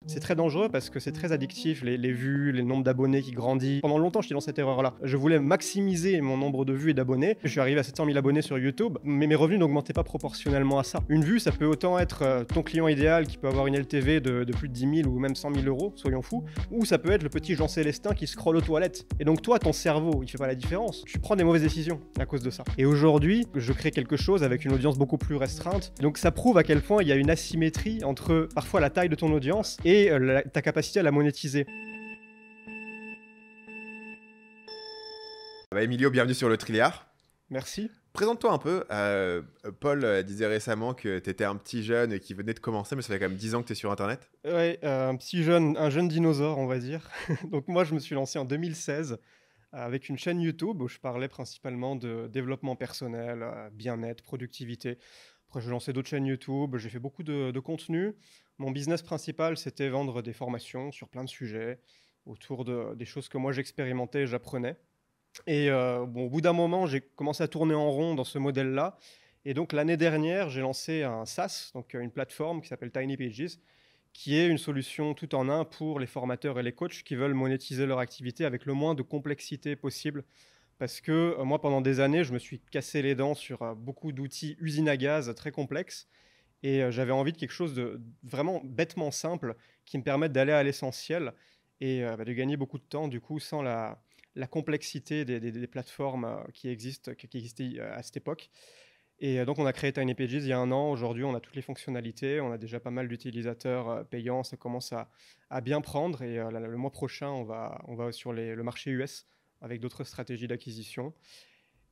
C'est très dangereux parce que c'est très addictif, les vues, les nombres d'abonnés qui grandit. Pendant longtemps, j'étais dans cette erreur-là. Je voulais maximiser mon nombre de vues et d'abonnés. Je suis arrivé à 700 000 abonnés sur YouTube, mais mes revenus n'augmentaient pas proportionnellement à ça. Une vue, ça peut autant être ton client idéal qui peut avoir une LTV de plus de 10 000 ou même 100 000 euros, soyons fous, ou ça peut être le petit Jean Célestin qui scrolle aux toilettes. Et donc toi, ton cerveau, il fait pas la différence. Tu prends des mauvaises décisions à cause de ça. Et aujourd'hui, je crée quelque chose avec une audience beaucoup plus restreinte. Donc ça prouve à quel point il y a une asymétrie entre parfois la taille de ton audience et ta capacité à la monétiser. Emilio, bienvenue sur le Trilliard. Merci. Présente-toi un peu. Paul disait récemment que tu étais un petit jeune et qui venait de commencer, mais ça fait quand même 10 ans que tu es sur Internet. Ouais, un jeune dinosaure, on va dire. Donc moi, je me suis lancé en 2016 avec une chaîne YouTube où je parlais principalement de développement personnel, bien-être, productivité. Après, j'ai lancé d'autres chaînes YouTube, j'ai fait beaucoup de contenu. Mon business principal, c'était vendre des formations sur plein de sujets autour des choses que moi j'expérimentais et j'apprenais. Et au bout d'un moment, j'ai commencé à tourner en rond dans ce modèle-là. Et donc l'année dernière, j'ai lancé un SaaS, donc une plateforme qui s'appelle Tiny Pages, qui est une solution tout en un pour les formateurs et les coachs qui veulent monétiser leur activité avec le moins de complexité possible. Parce que moi, pendant des années, je me suis cassé les dents sur beaucoup d'outils usines à gaz très complexes. Et j'avais envie de quelque chose de vraiment bêtement simple qui me permette d'aller à l'essentiel et de gagner beaucoup de temps, du coup, sans la complexité des plateformes qui existaient à cette époque. Et donc, on a créé Tiny Pages il y a un an. Aujourd'hui, on a toutes les fonctionnalités. On a déjà pas mal d'utilisateurs payants. Ça commence à bien prendre. Et le mois prochain, on va sur le marché US avec d'autres stratégies d'acquisition.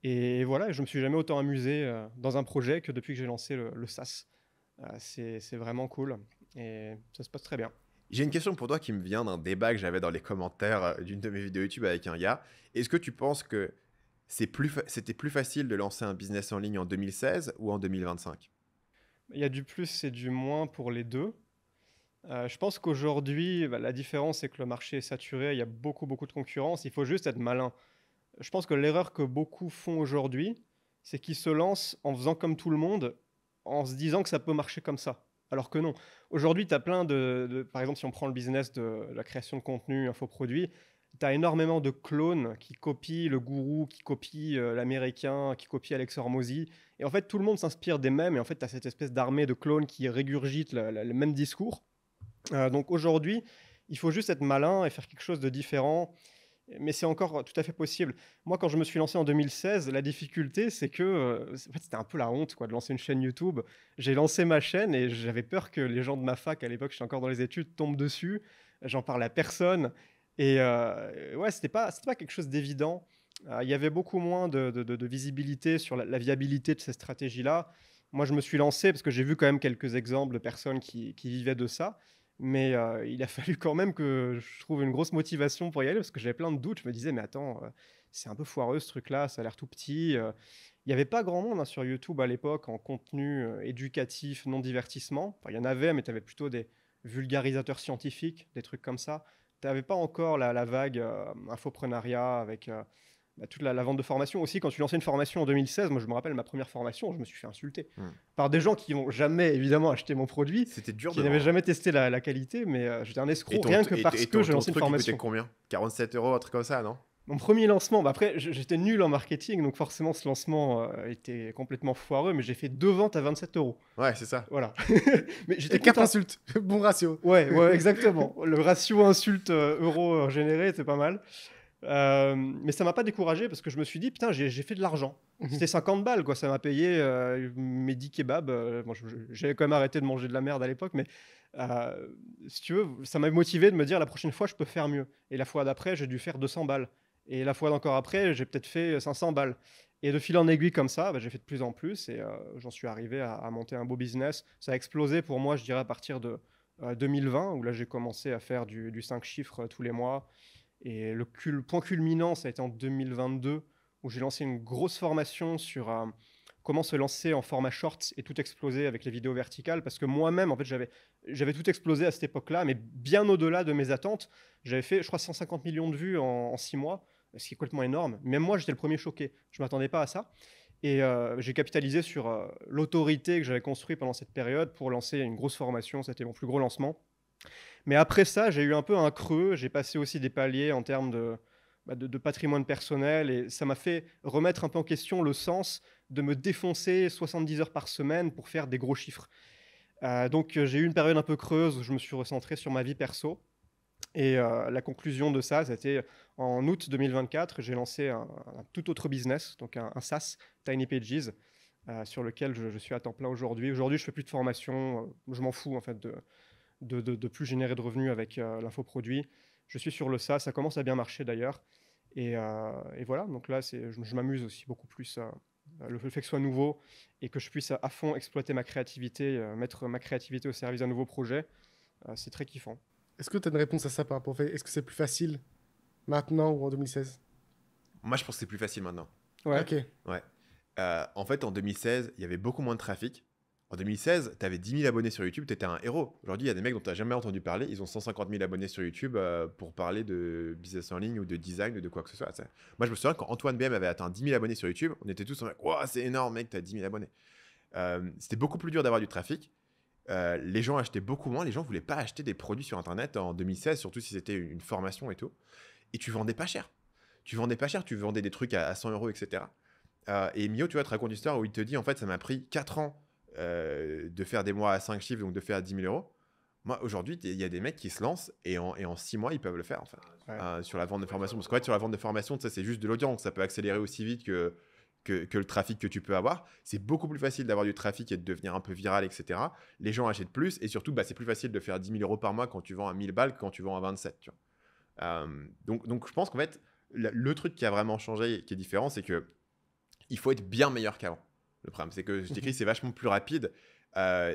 Et voilà, je ne me suis jamais autant amusé dans un projet que depuis que j'ai lancé le SaaS. C'est vraiment cool. Et ça se passe très bien. J'ai une question pour toi qui me vient d'un débat que j'avais dans les commentaires d'une de mes vidéos YouTube avec un gars. Est-ce que tu penses que c'était plus facile de lancer un business en ligne en 2016 ou en 2025? Il y a du plus et du moins pour les deux. Je pense qu'aujourd'hui, la différence, c'est que le marché est saturé. Il y a beaucoup, beaucoup de concurrence. Il faut juste être malin. Je pense que l'erreur que beaucoup font aujourd'hui, c'est qu'ils se lancent en faisant comme tout le monde, en se disant que ça peut marcher comme ça. Alors que non. Aujourd'hui, tu as plein par exemple, si on prend le business de la création de contenu, infoproduit, tu as énormément de clones qui copient le gourou, qui copient l'américain, qui copient Alex Hormozy. Et en fait, tout le monde s'inspire des mêmes. Et en fait, tu as cette espèce d'armée de clones qui régurgitent le même discours. Donc aujourd'hui, il faut juste être malin et faire quelque chose de différent. Mais c'est encore tout à fait possible. Moi, quand je me suis lancé en 2016, la difficulté, c'est que en fait, c'était un peu la honte quoi, de lancer une chaîne YouTube. J'ai lancé ma chaîne et j'avais peur que les gens de ma fac, à l'époque, j'étais encore dans les études, tombent dessus. J'en parlais à personne. Et ouais, c'était pas quelque chose d'évident. Il y avait beaucoup moins de visibilité sur la viabilité de ces stratégies-là. Moi, je me suis lancé parce que j'ai vu quand même quelques exemples de personnes qui vivaient de ça. Mais il a fallu quand même que je trouve une grosse motivation pour y aller parce que j'avais plein de doutes. Je me disais, mais attends, c'est un peu foireux ce truc-là, ça a l'air tout petit. Il n'y avait pas grand monde sur YouTube à l'époque en contenu éducatif, non divertissement. Enfin, il y en avait, mais tu avais plutôt des vulgarisateurs scientifiques, des trucs comme ça. Tu n'avais pas encore la vague infoprenariat avec toute la vente de formation. Aussi, quand tu lançais une formation en 2016, moi je me rappelle ma première formation, je me suis fait insulter par des gens qui n'ont jamais évidemment acheté mon produit, C'était dur qui de n'avaient vendre. jamais testé la qualité, mais j'étais un Et escroc ton, rien que et, parce et que ton, j'ai ton lancé une truc, il coûtait formation. combien? 47 euros, un truc comme ça, non? Mon premier lancement, après j'étais nul en marketing, donc forcément ce lancement était complètement foireux, mais j'ai fait 2 ventes à 27 euros. Ouais, c'est ça. Voilà. Mais j'étais Et 4 content. insultes. Bon ratio. Ouais, ouais, exactement. Le ratio insulte euro généré était pas mal. Mais ça m'a pas découragé parce que je me suis dit, putain, j'ai fait de l'argent. C'était 50 balles, quoi. Ça m'a payé mes 10 kebabs. Bon, j'avais quand même arrêté de manger de la merde à l'époque, mais si tu veux, ça m'a motivé de me dire la prochaine fois, je peux faire mieux. Et la fois d'après, j'ai dû faire 200 balles. Et la fois d'encore après, j'ai peut-être fait 500 balles. Et de fil en aiguille comme ça, j'ai fait de plus en plus et j'en suis arrivé à monter un beau business. Ça a explosé pour moi, je dirais, à partir de 2020, où là, j'ai commencé à faire du 5 chiffres tous les mois. Et le point culminant, ça a été en 2022, où j'ai lancé une grosse formation sur comment se lancer en format shorts et tout exploser avec les vidéos verticales. Parce que moi-même, en fait, j'avais tout explosé à cette époque-là, mais bien au-delà de mes attentes. J'avais fait, je crois, 150 millions de vues en 6 mois, ce qui est complètement énorme. Même moi, j'étais le premier choqué. Je ne m'attendais pas à ça. Et j'ai capitalisé sur l'autorité que j'avais construite pendant cette période pour lancer une grosse formation. C'était mon plus gros lancement. Mais après ça, j'ai eu un peu un creux. J'ai passé aussi des paliers en termes de patrimoine personnel et ça m'a fait remettre un peu en question le sens de me défoncer 70 heures par semaine pour faire des gros chiffres. Donc, j'ai eu une période un peu creuse où je me suis recentré sur ma vie perso. Et la conclusion de ça, c'était en août 2024, j'ai lancé un tout autre business, donc un SaaS, Tiny Pages, sur lequel je suis à temps plein aujourd'hui. Aujourd'hui, je fais plus de formation, je m'en fous en fait de plus générer de revenus avec l'infoproduit. Je suis sur le SaaS, ça commence à bien marcher d'ailleurs. Et voilà, donc là, je m'amuse aussi beaucoup plus. Le fait que ce soit nouveau et que je puisse à fond exploiter ma créativité, mettre ma créativité au service d'un nouveau projet, c'est très kiffant. Est-ce que tu as une réponse à ça par rapport au fait? Est-ce que c'est plus facile maintenant ou en 2016? Moi, je pense que c'est plus facile maintenant. Ouais. Ok. Ouais. En fait, en 2016, il y avait beaucoup moins de trafic. En 2016, tu avais 10 000 abonnés sur YouTube, tu étais un héros. Aujourd'hui, il y a des mecs dont tu n'as jamais entendu parler. Ils ont 150 000 abonnés sur YouTube pour parler de business en ligne ou de design ou de quoi que ce soit. Moi, je me souviens quand Antoine BM avait atteint 10 000 abonnés sur YouTube, on était tous en mode wow, c'est énorme, mec, tu as 10 000 abonnés. C'était beaucoup plus dur d'avoir du trafic. Les gens achetaient beaucoup moins. Les gens ne voulaient pas acheter des produits sur Internet en 2016, surtout si c'était une formation et tout. Et tu vendais pas cher. Tu vendais des trucs à 100 euros, etc. Et Mio, tu vois, te raconte une histoire où il te dit en fait, ça m'a pris 4 ans de faire des mois à 5 chiffres, donc de faire 10 000 euros. Moi, aujourd'hui, il y a des mecs qui se lancent et en 6 mois, ils peuvent le faire en fait, Ouais. sur la vente de formation. Parce qu'en fait, sur la vente de formation, c'est juste de l'audience. Ça peut accélérer aussi vite que le trafic que tu peux avoir. C'est beaucoup plus facile d'avoir du trafic et de devenir un peu viral, etc. Les gens achètent plus et surtout, c'est plus facile de faire 10 000 euros par mois quand tu vends à 1000 balles que quand tu vends à 27. Tu vois. Donc, je pense qu'en fait, le truc qui a vraiment changé et qui est différent, c'est que il faut être bien meilleur qu'avant. Le problème, c'est que je t'écris, c'est vachement plus rapide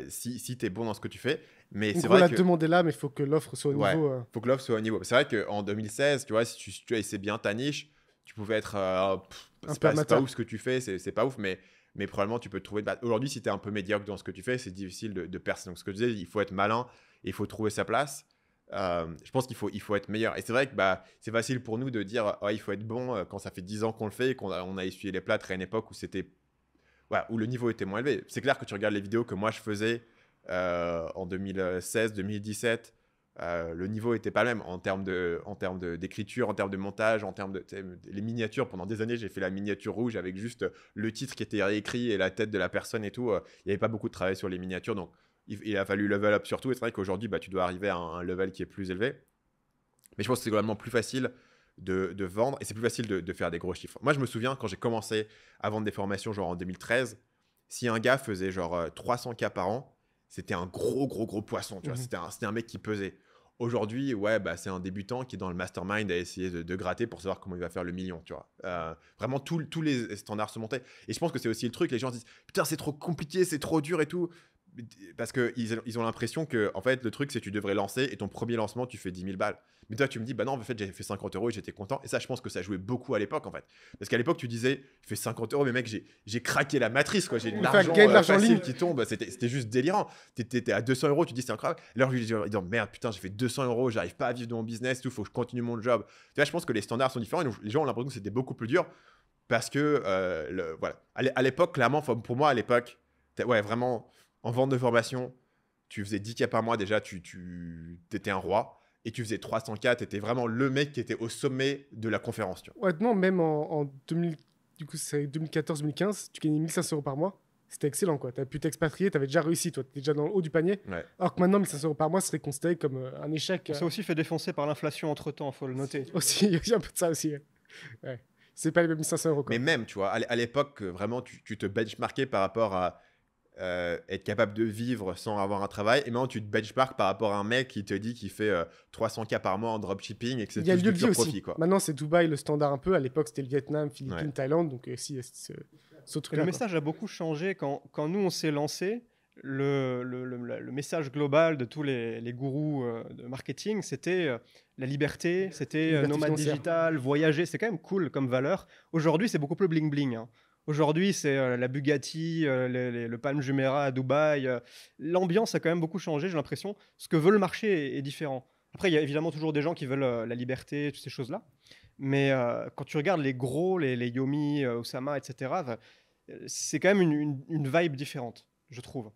si tu es bon dans ce que tu fais. Mais En c'est gros, vrai la que demande est là, mais il faut que l'offre soit au ouais, niveau. faut que l'offre soit au niveau. C'est vrai qu'en 2016, tu vois, si tu essaies bien ta niche, tu pouvais être Un c'est peu pas amateur. ouf ce que tu fais, c'est pas ouf, mais probablement tu peux te trouver. Aujourd'hui, si tu es un peu médiocre dans ce que tu fais, c'est difficile de percer. Donc, ce que je disais, il faut être malin et il faut trouver sa place. Je pense qu'il faut être meilleur. Et c'est vrai que c'est facile pour nous de dire il faut être bon quand ça fait 10 ans qu'on le fait et qu'on a essuyé les plâtres à une époque où où le niveau était moins élevé. C'est clair que tu regardes les vidéos que moi je faisais en 2016, 2017, le niveau était pas le même en termes d'écriture, en termes de montage, en termes de les miniatures. Pendant des années, j'ai fait la miniature rouge avec juste le titre qui était réécrit et la tête de la personne et tout. Il n'y avait pas beaucoup de travail sur les miniatures, donc il a fallu level up surtout. Et c'est vrai qu'aujourd'hui, tu dois arriver à un level qui est plus élevé. Mais je pense que c'est globalement plus facile de vendre et c'est plus facile de faire des gros chiffres. Moi, je me souviens quand j'ai commencé à vendre des formations, genre en 2013, si un gars faisait genre 300K par an, c'était un gros poisson. Tu vois. C'était un mec qui pesait. Aujourd'hui, c'est un débutant qui est dans le mastermind à essayer de gratter pour savoir comment il va faire le million. Tu vois. Vraiment, tous les standards se montaient. Et je pense que c'est aussi le truc, les gens se disent putain, c'est trop compliqué, c'est trop dur et tout. Parce qu'ils ont l'impression que en fait, le truc, c'est que tu devrais lancer et ton premier lancement, tu fais 10 000 balles. Mais toi, tu me dis, bah non, en fait, j'ai fait 50 euros et j'étais content. Et ça, je pense que ça jouait beaucoup à l'époque, en fait. Parce qu'à l'époque, tu disais, je fais 50 euros, mais mec, j'ai craqué la matrice, quoi. J'ai de l'argent gagner de l'argent facile libre. qui tombe. C'était juste délirant. T'étais à 200 euros, tu dis, c'est incroyable. Alors, je lui dis, merde, putain, j'ai fait 200 euros, j'arrive pas à vivre de mon business, tout, faut que je continue mon job. Tu vois, je pense que les standards sont différents. Et donc, les gens ont l'impression que c'était beaucoup plus dur parce que, voilà. À l'époque, clairement, pour moi, à l'époque, vraiment, en vente de formation, tu faisais 10K par mois déjà, tu étais un roi. Et tu faisais 304, tu étais vraiment le mec qui était au sommet de la conférence. Tu vois. Ouais, non, même en 2000, du coup, c'est 2014-2015, tu gagnais 1500 euros par mois. C'était excellent, quoi. Tu as pu t'expatrier, tu avais déjà réussi, toi. Tu étais déjà dans le haut du panier. Ouais. Alors que maintenant, 1500 euros par mois serait considéré comme un échec. On s'est aussi fait défoncer par l'inflation entre-temps, faut le noter. Aussi, il y a un peu de ça aussi. Ouais. C'est pas les mêmes 1500 euros, quoi. Mais même, tu vois, à l'époque, vraiment, tu te benchmarkais par rapport à être capable de vivre sans avoir un travail. Et maintenant, tu te benchmarks par rapport à un mec qui te dit qu'il fait 300K par mois en dropshipping et que c'est Il y a tout lieu du de vie pur aussi. profit. Quoi. Maintenant, c'est Dubaï le standard un peu. À l'époque, c'était le Vietnam, Philippines, Ouais. Thaïlande. Donc, si, ce Et truc-là. le Quoi. message a beaucoup changé quand nous, on s'est lancé. Le message global de tous les gourous de marketing, c'était la liberté, c'était Liberté nomade financière. digital, voyager, c'est quand même cool comme valeur. Aujourd'hui, c'est beaucoup plus bling-bling. Hein. Aujourd'hui, c'est la Bugatti, le Palm Jumeirah à Dubaï. L'ambiance a quand même beaucoup changé, j'ai l'impression. Ce que veut le marché est différent. Après, il y a évidemment toujours des gens qui veulent la liberté, toutes ces choses-là. Mais quand tu regardes les gros, les Yomi, Osama, etc., c'est quand même une vibe différente, je trouve.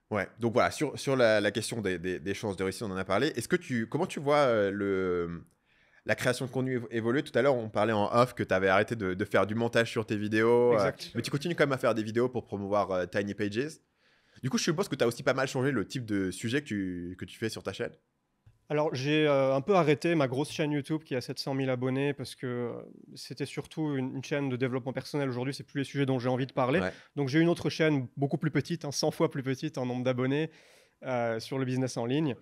Ouais, donc voilà, sur la question des chances de réussite, on en a parlé. Comment tu vois la création de contenu évoluer? Tout à l'heure, on parlait en off que tu avais arrêté de faire du montage sur tes vidéos, Exact. mais tu continues quand même à faire des vidéos pour promouvoir Tiny Pages. Du coup, je suppose que tu as aussi pas mal changé le type de sujet que tu fais sur ta chaîne. Alors, j'ai un peu arrêté ma grosse chaîne YouTube qui a 700 000 abonnés parce que c'était surtout une chaîne de développement personnel. Aujourd'hui, c'est plus les sujets dont j'ai envie de parler. Ouais. Donc, j'ai une autre chaîne beaucoup plus petite, 100 fois plus petite en nombre d'abonnés sur le business en ligne.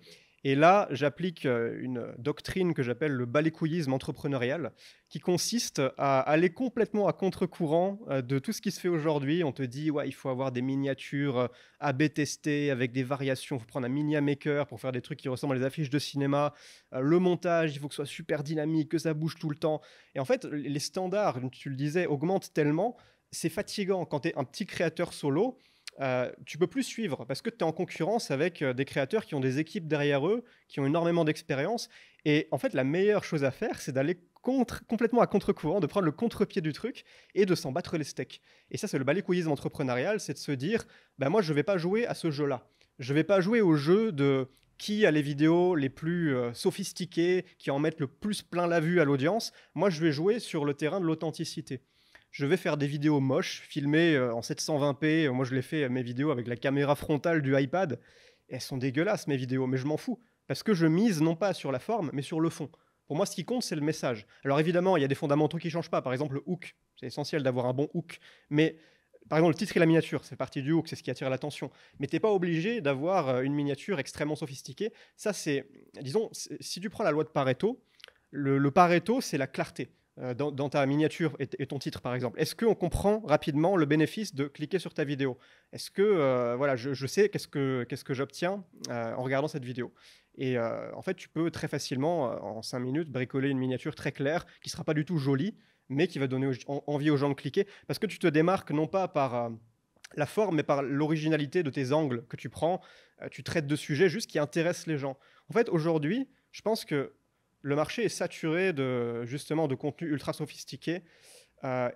Et là, j'applique une doctrine que j'appelle le balécouillisme entrepreneurial, qui consiste à aller complètement à contre-courant de tout ce qui se fait aujourd'hui. On te dit, ouais, il faut avoir des miniatures A/B testées avec des variations. Il faut prendre un Media Maker pour faire des trucs qui ressemblent à des affiches de cinéma. Le montage, il faut que ce soit super dynamique, que ça bouge tout le temps. Et en fait, les standards, tu le disais, augmentent tellement. C'est fatigant quand tu es un petit créateur solo. Tu peux plus suivre parce que tu es en concurrence avec des créateurs qui ont des équipes derrière eux, qui ont énormément d'expérience. Et en fait, la meilleure chose à faire, c'est d'aller complètement à contre-courant, de prendre le contre-pied du truc et de s'en battre les steaks. Et ça, c'est le balécouillisme entrepreneurial, c'est de se dire, bah, moi, je ne vais pas jouer à ce jeu-là. Je ne vais pas jouer au jeu de qui a les vidéos les plus sophistiquées, qui en mettent le plus plein la vue à l'audience. Moi, je vais jouer sur le terrain de l'authenticité. Je vais faire des vidéos moches, filmées en 720p. Moi, je les fais, mes vidéos, avec la caméra frontale du iPad. Et elles sont dégueulasses, mes vidéos, mais je m'en fous. Parce que je mise non pas sur la forme, mais sur le fond. Pour moi, ce qui compte, c'est le message. Alors évidemment, il y a des fondamentaux qui ne changent pas. Par exemple, le hook. C'est essentiel d'avoir un bon hook. Mais par exemple, le titre et la miniature, c'est partie du hook, c'est ce qui attire l'attention. Mais tu n'es pas obligé d'avoir une miniature extrêmement sophistiquée. Ça, c'est, disons, si tu prends la loi de Pareto, le Pareto, c'est la clarté dans ta miniature et ton titre, par exemple. Est-ce qu'on comprend rapidement le bénéfice de cliquer sur ta vidéo? Est-ce que voilà, je sais qu'est-ce que j'obtiens en regardant cette vidéo? Et en fait, tu peux très facilement, en 5 minutes, bricoler une miniature très claire qui ne sera pas du tout jolie, mais qui va donner envie aux gens de cliquer, parce que tu te démarques non pas par la forme, mais par l'originalité de tes angles que tu prends. Tu traites de sujets juste qui intéressent les gens. En fait, aujourd'hui, je pense que le marché est saturé justement de contenu ultra sophistiqué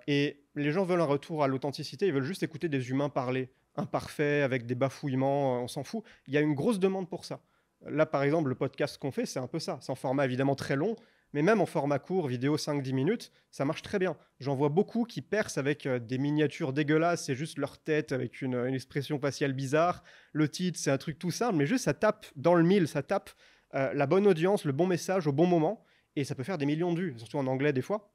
et les gens veulent un retour à l'authenticité, ils veulent juste écouter des humains parler, imparfaits, avec des bafouillements, on s'en fout. Il y a une grosse demande pour ça. Là, par exemple, le podcast qu'on fait, c'est un peu ça. C'est en format évidemment très long, mais même en format court, vidéo 5-10 minutes, ça marche très bien. J'en vois beaucoup qui percent avec des miniatures dégueulasses, c'est juste leur tête avec une expression faciale bizarre. Le titre, c'est un truc tout simple, mais juste ça tape dans le mille, ça tape la bonne audience, le bon message au bon moment, et ça peut faire des millions de vues, surtout en anglais des fois.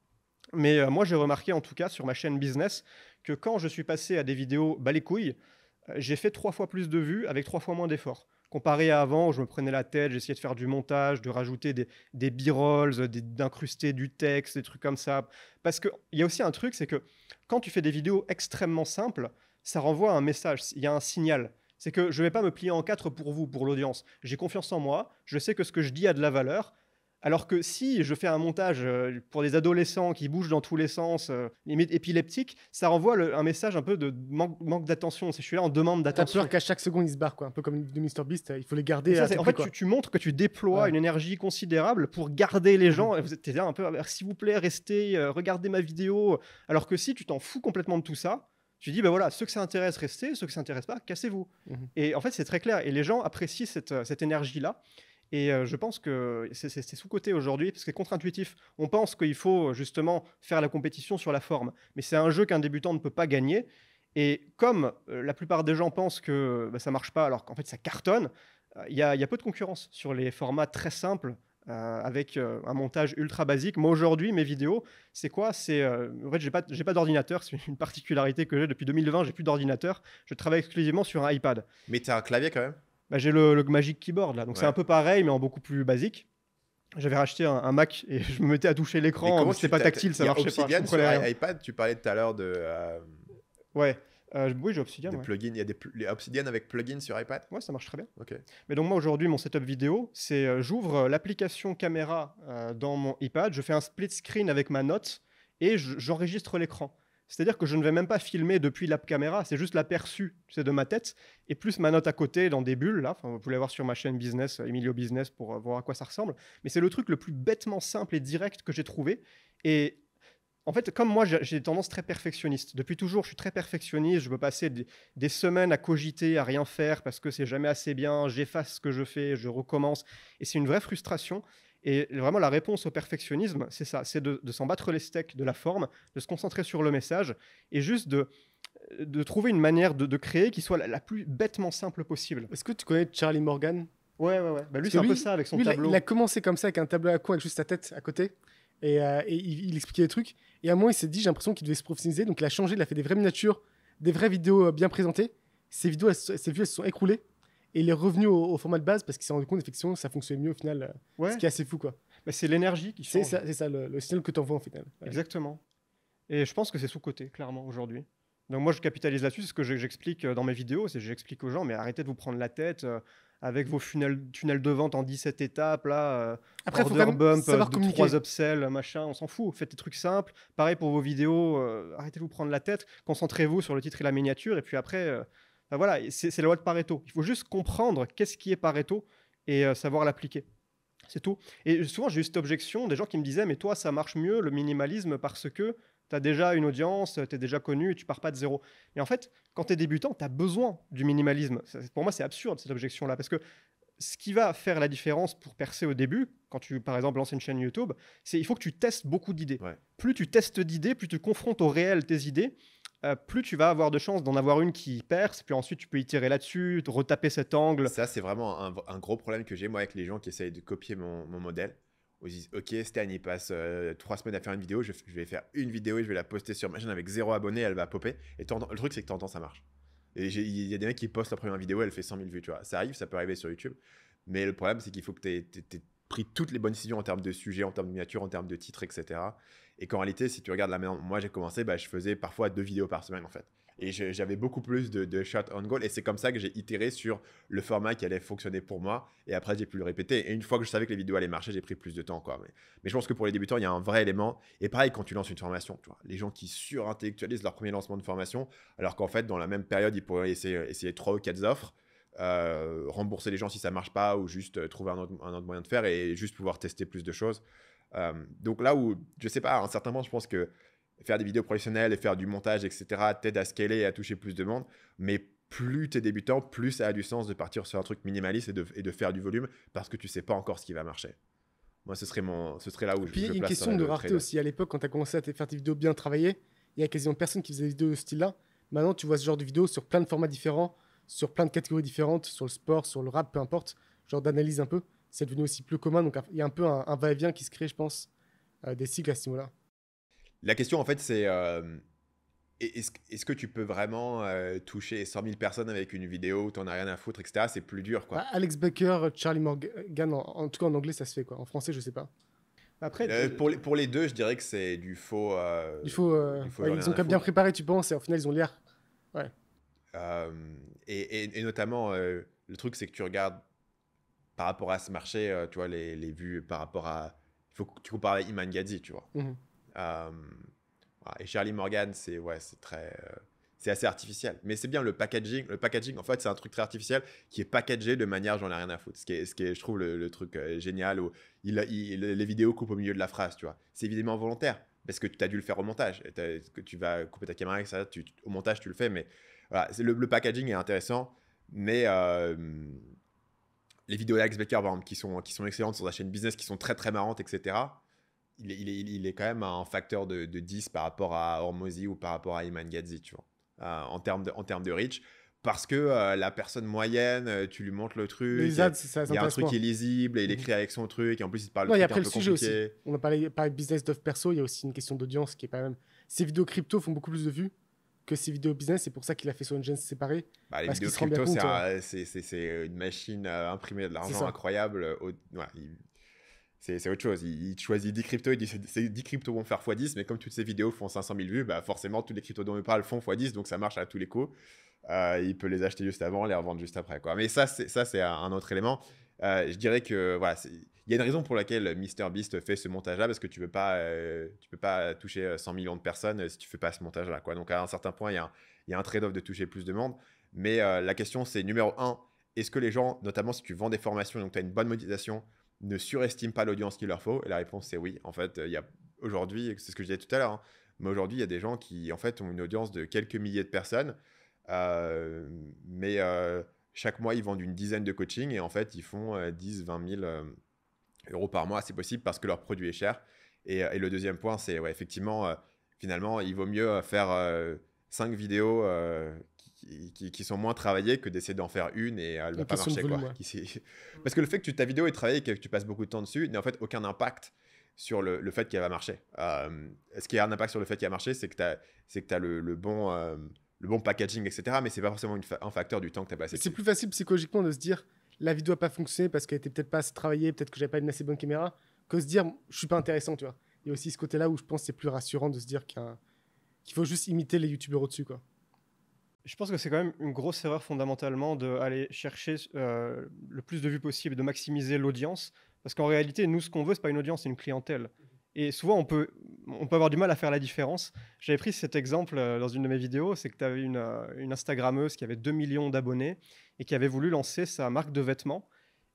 Mais moi, j'ai remarqué en tout cas sur ma chaîne business que quand je suis passé à des vidéos bas les couilles, j'ai fait 3 fois plus de vues avec 3 fois moins d'efforts. Comparé à avant, où je me prenais la tête, j'essayais de faire du montage, de rajouter des b-rolls, d'incruster du texte, des trucs comme ça. Parce qu'il y a aussi un truc, c'est que quand tu fais des vidéos extrêmement simples, ça renvoie un message, il y a un signal. C'est que je ne vais pas me plier en 4 pour vous, pour l'audience. J'ai confiance en moi, je sais que ce que je dis a de la valeur. Alors que si je fais un montage pour des adolescents qui bougent dans tous les sens, limite épileptiques, ça renvoie un message un peu de manque d'attention. Je suis là en demande T'as d'attention. peur qu'à chaque seconde, ils se barrent, quoi. Un peu comme de MrBeast, il faut les garder Et ça, à tout en prix, fait, quoi. tu montres que tu déploies une énergie considérable pour garder les gens. Vous êtes là un peu, s'il vous plaît, restez, regardez ma vidéo. Alors que si tu t'en fous complètement de tout ça, tu dis, ben voilà, ceux que ça intéresse, restez, ceux que ça intéresse pas, cassez-vous. Et en fait, c'est très clair. Et les gens apprécient cette énergie-là. Et je pense que c'est sous-coté aujourd'hui, parce que c'est contre-intuitif. On pense qu'il faut justement faire la compétition sur la forme. Mais c'est un jeu qu'un débutant ne peut pas gagner. Et comme la plupart des gens pensent que ça ne marche pas, alors qu'en fait ça cartonne, il y a peu de concurrence sur les formats très simples, avec un montage ultra basique. Moi aujourd'hui, mes vidéos, c'est quoi? En fait, j'ai pas d'ordinateur, c'est une particularité que j'ai depuis 2020, j'ai plus d'ordinateur. Je travaille exclusivement sur un iPad. Mais tu as un clavier quand même? J'ai le Magic Keyboard là, donc c'est un peu pareil, mais en beaucoup plus basique. J'avais racheté un Mac et je me mettais à toucher l'écran, mais c'était pas tactile, ça marchait pas. Obsidian sur iPad, tu parlais tout à l'heure de... Ouais. Oui, j'ai Obsidian. Des plugins, il y a les Obsidian avec plugins sur iPad? Ouais, ça marche très bien. Ok. Mais donc moi aujourd'hui, mon setup vidéo, c'est j'ouvre l'application caméra dans mon iPad, je fais un split screen avec ma note et j'enregistre l'écran. C'est-à-dire que je ne vais même pas filmer depuis l'app caméra, c'est juste l'aperçu de ma tête et plus ma note à côté dans des bulles. Là. Enfin, vous pouvez voir sur ma chaîne business, Emilio Business, pour voir à quoi ça ressemble. Mais c'est le truc le plus bêtement simple et direct que j'ai trouvé. Et En fait, comme moi, j'ai des tendances très perfectionnistes. Depuis toujours, je suis très perfectionniste. Je peux passer des semaines à cogiter, à rien faire parce que c'est jamais assez bien. J'efface ce que je fais, je recommence. Et c'est une vraie frustration. Et vraiment, la réponse au perfectionnisme, c'est ça. C'est de s'en battre les steaks de la forme, de se concentrer sur le message et juste de trouver une manière de créer qui soit la plus bêtement simple possible. Est-ce que tu connais Charlie Morgan? Ouais. Bah, lui, Parce c'est que un peu lui, ça avec son lui, tableau. il a commencé comme ça avec un tableau à coin avec juste sa tête à côté. Et il expliquait les trucs. Et à un moment, il s'est dit, j'ai l'impression qu'il devait se professionnaliser. Donc il a changé, il a fait des vraies miniatures, des vraies vidéos bien présentées. Ses vidéos, ses vues, elles se sont écroulées. Et il est revenu au format de base parce qu'il s'est rendu compte, effectivement, ça fonctionnait mieux au final. Ouais. Ce qui est assez fou, quoi. Mais c'est l'énergie qui change. C'est ça le signal que tu envoies, en final. Ouais. Exactement. Et je pense que c'est sous-coté, clairement, aujourd'hui. Donc moi, je capitalise là-dessus. C'est ce que j'explique dans mes vidéos. J'explique aux gens, mais arrêtez de vous prendre la tête avec vos tunnels de vente en 17 étapes, là, Après, il faut order quand même bump, savoir 3 communiquer. upsells, machin, on s'en fout. Faites des trucs simples. Pareil pour vos vidéos, arrêtez de vous prendre la tête. Concentrez-vous sur le titre et la miniature. Et puis après, ben voilà, c'est la loi de Pareto. Il faut juste comprendre qu'est-ce qui est Pareto et savoir l'appliquer. C'est tout. Et souvent, j'ai eu cette objection des gens qui me disaient, mais toi, ça marche mieux, le minimalisme, parce que tu as déjà une audience, tu es déjà connu et tu pars pas de zéro. Mais en fait, quand tu es débutant, tu as besoin du minimalisme. Pour moi, c'est absurde, cette objection-là, parce que ce qui va faire la différence pour percer au début, quand tu, par exemple, lances une chaîne YouTube, c'est il faut que tu testes beaucoup d'idées. Ouais. Plus tu testes d'idées, plus tu confrontes au réel tes idées, plus tu vas avoir de chances d'en avoir une qui perce, puis ensuite tu peux itérer là-dessus, retaper cet angle. Ça, c'est vraiment un gros problème que j'ai, moi, avec les gens qui essayent de copier mon modèle. Ils disent, OK, Stan, il passe 3 semaines à faire une vidéo, je vais faire une vidéo et je vais la poster sur ma chaîne avec 0 abonnés, elle va popper. Et le truc, c'est que t'entends, ça marche. Et il y a des mecs qui postent la première vidéo, elle fait 100 000 vues, tu vois. Ça arrive, ça peut arriver sur YouTube. Mais le problème, c'est qu'il faut que tu aies pris toutes les bonnes décisions en termes de sujet, en termes de miniature, en termes de titre, etc. Et qu'en réalité, si tu regardes la manière, moi j'ai commencé, je faisais parfois 2 vidéos par semaine en fait. Et j'avais beaucoup plus de shots on goal. Et c'est comme ça que j'ai itéré sur le format qui allait fonctionner pour moi. Et après, j'ai pu le répéter. Et une fois que je savais que les vidéos allaient marcher, j'ai pris plus de temps, quoi. Mais je pense que pour les débutants, il y a un vrai élément. Et pareil, quand tu lances une formation, tu vois, les gens qui surintellectualisent leur premier lancement de formation, alors qu'en fait, dans la même période, ils pourraient essayer 3 ou 4 offres. Rembourser les gens si ça marche pas ou juste trouver un autre moyen de faire et juste pouvoir tester plus de choses. Donc là où, je sais pas, à un certain moment, je pense que faire des vidéos professionnelles et faire du montage, etc., t'aide à scaler et à toucher plus de monde. Mais plus tu es débutant, plus ça a du sens de partir sur un truc minimaliste et de faire du volume parce que tu sais pas encore ce qui va marcher. Moi, ce serait là où Puis il y a une placerais question de le rareté trade-off. aussi. À l'époque, quand tu as commencé à faire tes vidéos bien travaillées, il y a quasiment personne qui faisait des vidéos de ce style-là. Maintenant, tu vois ce genre de vidéos sur plein de formats différents, sur plein de catégories différentes, sur le sport, sur le rap, peu importe, genre d'analyse un peu. C'est devenu aussi plus commun. Donc il y a un peu un va-et-vient qui se crée, je pense, des cycles à ce niveau-là. La question, en fait, c'est est-ce que tu peux vraiment toucher 100 000 personnes avec une vidéo où tu n'en as rien à foutre, etc. C'est plus dur, quoi. Alex Baker, Charlie Morgan, en tout cas en anglais, ça se fait, quoi. En français, je sais pas. Après, Pour les deux, je dirais que c'est du faux. Il faut, j'en ai ils rien ont à quand même bien foutre. préparé, tu penses, et au final, ils ont l'air. Ouais. Et notamment, le truc, c'est que tu regardes par rapport à ce marché, tu vois, les vues par rapport à. Il faut que tu compares avec Iman Gadzhi, tu vois. Mhm. Voilà. Et Charlie Morgan, c'est très. C'est assez artificiel. Mais c'est bien le packaging. Le packaging, en fait, c'est un truc très artificiel qui est packagé de manière j'en ai rien à foutre. Ce qui est je trouve, le truc génial où les vidéos coupent au milieu de la phrase, tu vois. C'est évidemment volontaire parce que tu as dû le faire au montage. Que tu vas couper ta caméra avec ça, au montage, tu le fais. Mais voilà, le packaging est intéressant. Mais les vidéos d'Alex Baker, par exemple, qui sont excellentes sur sa chaîne business, qui sont très très marrantes, etc. Il est quand même un facteur de 10 par rapport à Hormozy ou par rapport à Iman Gadzhi, tu vois, en termes de reach. Parce que la personne moyenne, tu lui montres le truc, Les ads, ça il y a un intéresse truc moins. qui est lisible et il Mhm. écrit avec son truc, et en plus il te parle Non, de il y a trucs après un le peu sujet aussi. compliqués. On a parlé de business, d'off perso, il y a aussi une question d'audience qui est pas même. Ces vidéos crypto font beaucoup plus de vues que ces vidéos business, c'est pour ça qu'il a fait sur une chaîne séparée. Les Parce vidéos qu'il se rend bien crypto, compte, c'est une machine à imprimer de C'est l'argent ça. incroyable. C'est autre chose. Il choisit 10 cryptos, il dit ces 10 cryptos vont faire x10, mais comme toutes ces vidéos font 500 000 vues, forcément, tous les cryptos dont il parle font x10, donc ça marche à tous les coups. Il peut les acheter juste avant, les revendre juste après, quoi. Mais ça, c'est un autre élément. Je dirais que voilà, il y a une raison pour laquelle MrBeast fait ce montage-là, parce que tu peux pas toucher 100 millions de personnes si tu fais pas ce montage-là, quoi. Donc à un certain point, il y a un trade-off de toucher plus de monde. Mais la question, c'est numéro 1, est-ce que les gens, notamment si tu vends des formations, donc tu as une bonne monétisation, ne surestiment pas l'audience qu'il leur faut? Et la réponse, c'est oui. En fait, aujourd'hui, c'est ce que je disais tout à l'heure, hein, mais aujourd'hui, il y a des gens qui, en fait, ont une audience de quelques milliers de personnes, mais chaque mois, ils vendent une dizaine de coachings et en fait, ils font 10, 20 000 euros par mois. C'est possible parce que leur produit est cher. Et le deuxième point, c'est effectivement, finalement, il vaut mieux faire 5 vidéos qui sont moins travaillées que d'essayer d'en faire une et elle ne va pas question de marcher. volume, Quoi. ouais. Parce que le fait que ta vidéo est travaillée et que tu passes beaucoup de temps dessus n'a en fait aucun impact sur le fait qu'elle va marcher. Ce qui a un impact sur le fait qu'elle va marcher, c'est que tu as le bon packaging, etc. Mais c'est pas forcément un facteur du temps que tu as passé C'est dessus. plus facile psychologiquement de se dire la vidéo a pas fonctionné parce qu'elle était peut-être pas assez travaillée, peut-être que j'avais pas une assez bonne caméra, que se dire je suis pas intéressant, tu vois. Il y a aussi ce côté-là où je pense que c'est plus rassurant de se dire qu'il faut juste imiter les youtubeurs au-dessus, quoi. Je pense que c'est quand même une grosse erreur fondamentalement d'aller chercher le plus de vues possible, de maximiser l'audience. Parce qu'en réalité, nous, ce qu'on veut, c'est pas une audience, c'est une clientèle. Et souvent, on peut avoir du mal à faire la différence. J'avais pris cet exemple dans une de mes vidéos, c'est que tu avais une Instagrammeuse qui avait 2 millions d'abonnés et qui avait voulu lancer sa marque de vêtements.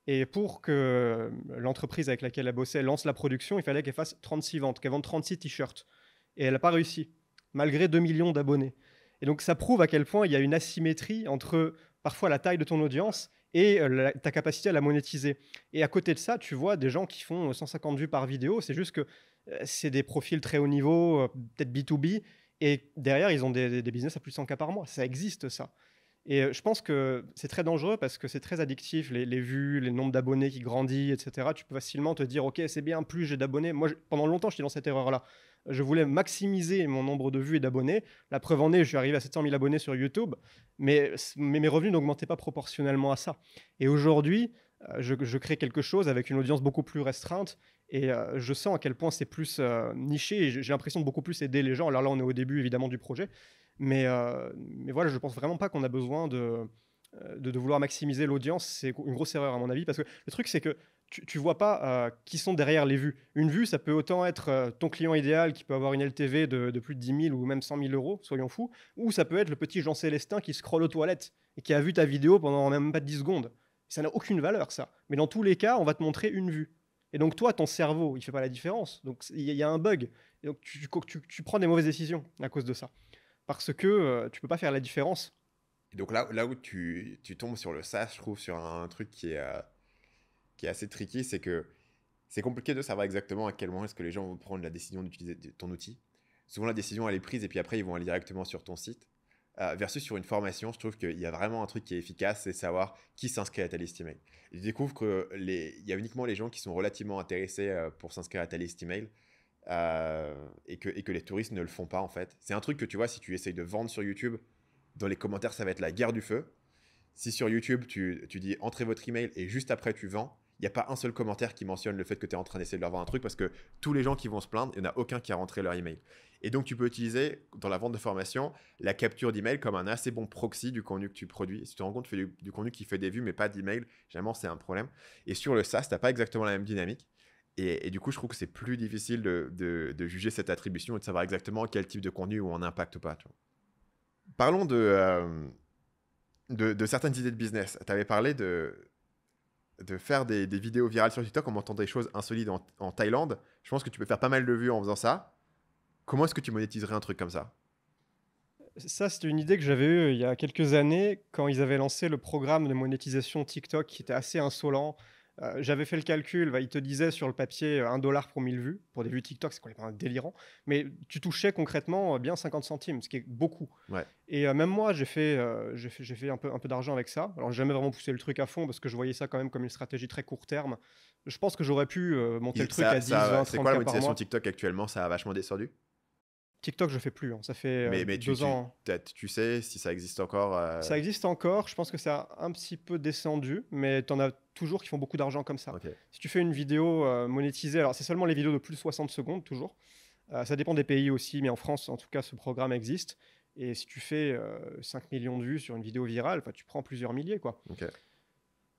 Et pour que l'entreprise avec laquelle elle bossait lance la production, il fallait qu'elle fasse 36 ventes, qu'elle vende 36 t-shirts. Et elle n'a pas réussi, malgré 2 millions d'abonnés. Et donc, ça prouve à quel point il y a une asymétrie entre parfois la taille de ton audience et ta capacité à la monétiser. Et à côté de ça, tu vois des gens qui font 150 vues par vidéo. C'est juste que c'est des profils très haut niveau, peut-être B2B. Et derrière, ils ont des business à plus de 100K par mois. Ça existe, ça. Et je pense que c'est très dangereux parce que c'est très addictif, les vues, les nombres d'abonnés qui grandissent, etc. Tu peux facilement te dire, OK, c'est bien, plus j'ai d'abonnés. Moi, pendant longtemps, j'étais dans cette erreur-là. Je voulais maximiser mon nombre de vues et d'abonnés. La preuve en est, je suis arrivé à 700 000 abonnés sur YouTube, mais mes revenus n'augmentaient pas proportionnellement à ça. Et aujourd'hui, je crée quelque chose avec une audience beaucoup plus restreinte et je sens à quel point c'est plus niché et j'ai l'impression de beaucoup plus aider les gens. Alors là, on est au début, évidemment, du projet. Mais voilà, je pense vraiment pas qu'on a besoin de vouloir maximiser l'audience. C'est une grosse erreur, à mon avis, parce que le truc, c'est que tu vois pas qui sont derrière les vues. Une vue, ça peut autant être ton client idéal qui peut avoir une LTV de plus de 10 000 ou même 100 000 euros, soyons fous, ou ça peut être le petit Jean Célestin qui scrolle aux toilettes et qui a vu ta vidéo pendant même pas 10 secondes. Ça n'a aucune valeur, ça. Mais dans tous les cas, on va te montrer une vue. Et donc toi, ton cerveau, il fait pas la différence. Donc il y a un bug. Et donc tu prends des mauvaises décisions à cause de ça. Parce que tu peux pas faire la différence. Et donc là où tu tombes sur le SaaS, je trouve, sur un truc qui est assez tricky, c'est que c'est compliqué de savoir exactement à quel moment est-ce que les gens vont prendre la décision d'utiliser ton outil. Souvent, la décision, elle est prise et puis après, ils vont aller directement sur ton site. Versus sur une formation, je trouve qu'il y a vraiment un truc qui est efficace, c'est savoir qui s'inscrit à ta liste email. Et je découvre qu'il y a uniquement les gens qui sont relativement intéressés pour s'inscrire à ta liste email et que les touristes ne le font pas en fait. C'est un truc que tu vois, si tu essayes de vendre sur YouTube, dans les commentaires, ça va être la guerre du feu. Si sur YouTube, tu dis entrez votre email et juste après tu vends, il n'y a pas un seul commentaire qui mentionne le fait que tu es en train d'essayer de leur vendre un truc parce que tous les gens qui vont se plaindre, il n'y en a aucun qui a rentré leur email. Et donc, tu peux utiliser dans la vente de formation la capture d'email comme un assez bon proxy du contenu que tu produis. Et si tu te rends compte que tu fais du contenu qui fait des vues mais pas d'email, généralement, c'est un problème. Et sur le SaaS, tu n'as pas exactement la même dynamique. Et du coup, je trouve que c'est plus difficile de juger cette attribution et de savoir exactement quel type de contenu ou un impact ou pas. Tu vois. Parlons de certaines idées de business. Tu avais parlé de faire des vidéos virales sur TikTok en montrant des choses insolites en Thaïlande. Je pense que tu peux faire pas mal de vues en faisant ça. Comment est-ce que tu monétiserais un truc comme ça? Ça, c'était une idée que j'avais eue il y a quelques années quand ils avaient lancé le programme de monétisation TikTok qui était assez insolent. J'avais fait le calcul, il te disait sur le papier 1 dollar pour 1000 vues. Pour des vues TikTok, c'est complètement délirant. Mais tu touchais concrètement bien 50 centimes, ce qui est beaucoup. Ouais. Et même moi, j'ai fait un peu d'argent avec ça. Alors, j'ai jamais vraiment poussé le truc à fond parce que je voyais ça quand même comme une stratégie très court terme. Je pense que j'aurais pu monter le truc à 10, 20, 30 C'est quoi la par monétisation mois. TikTok actuellement? Ça a vachement descendu. TikTok, je fais plus. Ça fait Mais 2 ans. tu sais si ça existe encore Ça existe encore. Je pense que ça a un petit peu descendu, mais tu en as toujours qui font beaucoup d'argent comme ça. Ok. Si tu fais une vidéo monétisée, alors c'est seulement les vidéos de plus de 60 secondes, toujours. Ça dépend des pays aussi, mais en France, en tout cas, ce programme existe. Et si tu fais 5 millions de vues sur une vidéo virale, tu prends plusieurs milliers, quoi. Ok.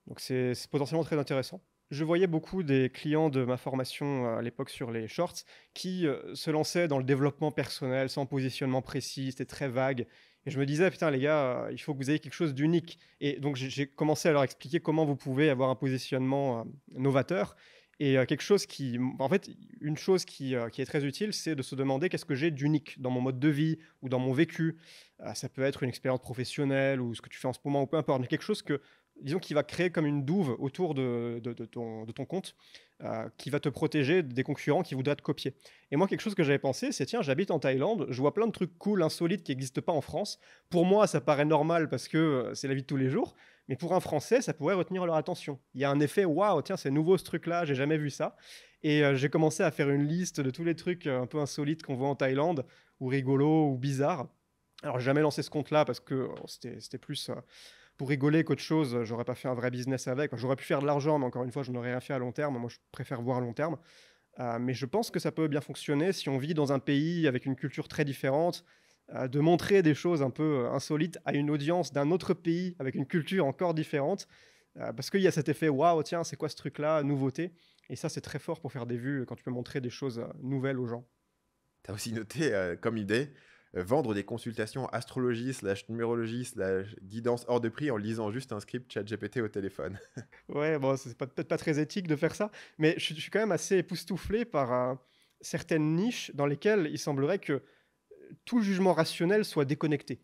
Donc c'est potentiellement très intéressant. Je voyais beaucoup des clients de ma formation à l'époque sur les shorts qui se lançaient dans le développement personnel sans positionnement précis, c'était très vague. Et je me disais, putain les gars, il faut que vous ayez quelque chose d'unique. Et donc j'ai commencé à leur expliquer comment vous pouvez avoir un positionnement novateur. Et quelque chose qui, en fait, une chose qui est très utile, c'est de se demander qu'est-ce que j'ai d'unique dans mon mode de vie ou dans mon vécu. Ça peut être une expérience professionnelle ou ce que tu fais en ce moment ou peu importe, mais quelque chose que, disons, qui va créer comme une douve autour de ton compte, qui va te protéger des concurrents qui voudraient te copier. Et moi, quelque chose que j'avais pensé, c'est tiens, j'habite en Thaïlande, je vois plein de trucs cool, insolites qui n'existent pas en France. Pour moi, ça paraît normal parce que c'est la vie de tous les jours. Mais pour un Français, ça pourrait retenir leur attention. Il y a un effet, waouh, tiens, c'est nouveau ce truc-là, j'ai jamais vu ça. Et j'ai commencé à faire une liste de tous les trucs un peu insolites qu'on voit en Thaïlande, ou rigolos, ou bizarres. Alors, j'ai jamais lancé ce compte-là parce que c'était plus pour rigoler qu'autre chose. J'aurais pas fait un vrai business avec. Enfin, j'aurais pu faire de l'argent, mais encore une fois, je n'aurais rien fait à long terme. Moi, je préfère voir à long terme. Mais je pense que ça peut bien fonctionner si on vit dans un pays avec une culture très différente, de montrer des choses un peu insolites à une audience d'un autre pays avec une culture encore différente, parce qu'il y a cet effet waouh, tiens, c'est quoi ce truc-là, nouveauté. Et ça, c'est très fort pour faire des vues quand tu peux montrer des choses nouvelles aux gens. Tu as aussi noté comme idée vendre des consultations astrologie / numérologie / guidance hors de prix en lisant juste un script ChatGPT au téléphone. Ouais, bon, c'est peut-être pas très éthique de faire ça, mais je suis quand même assez époustouflé par certaines niches dans lesquelles il semblerait que tout jugement rationnel soit déconnecté.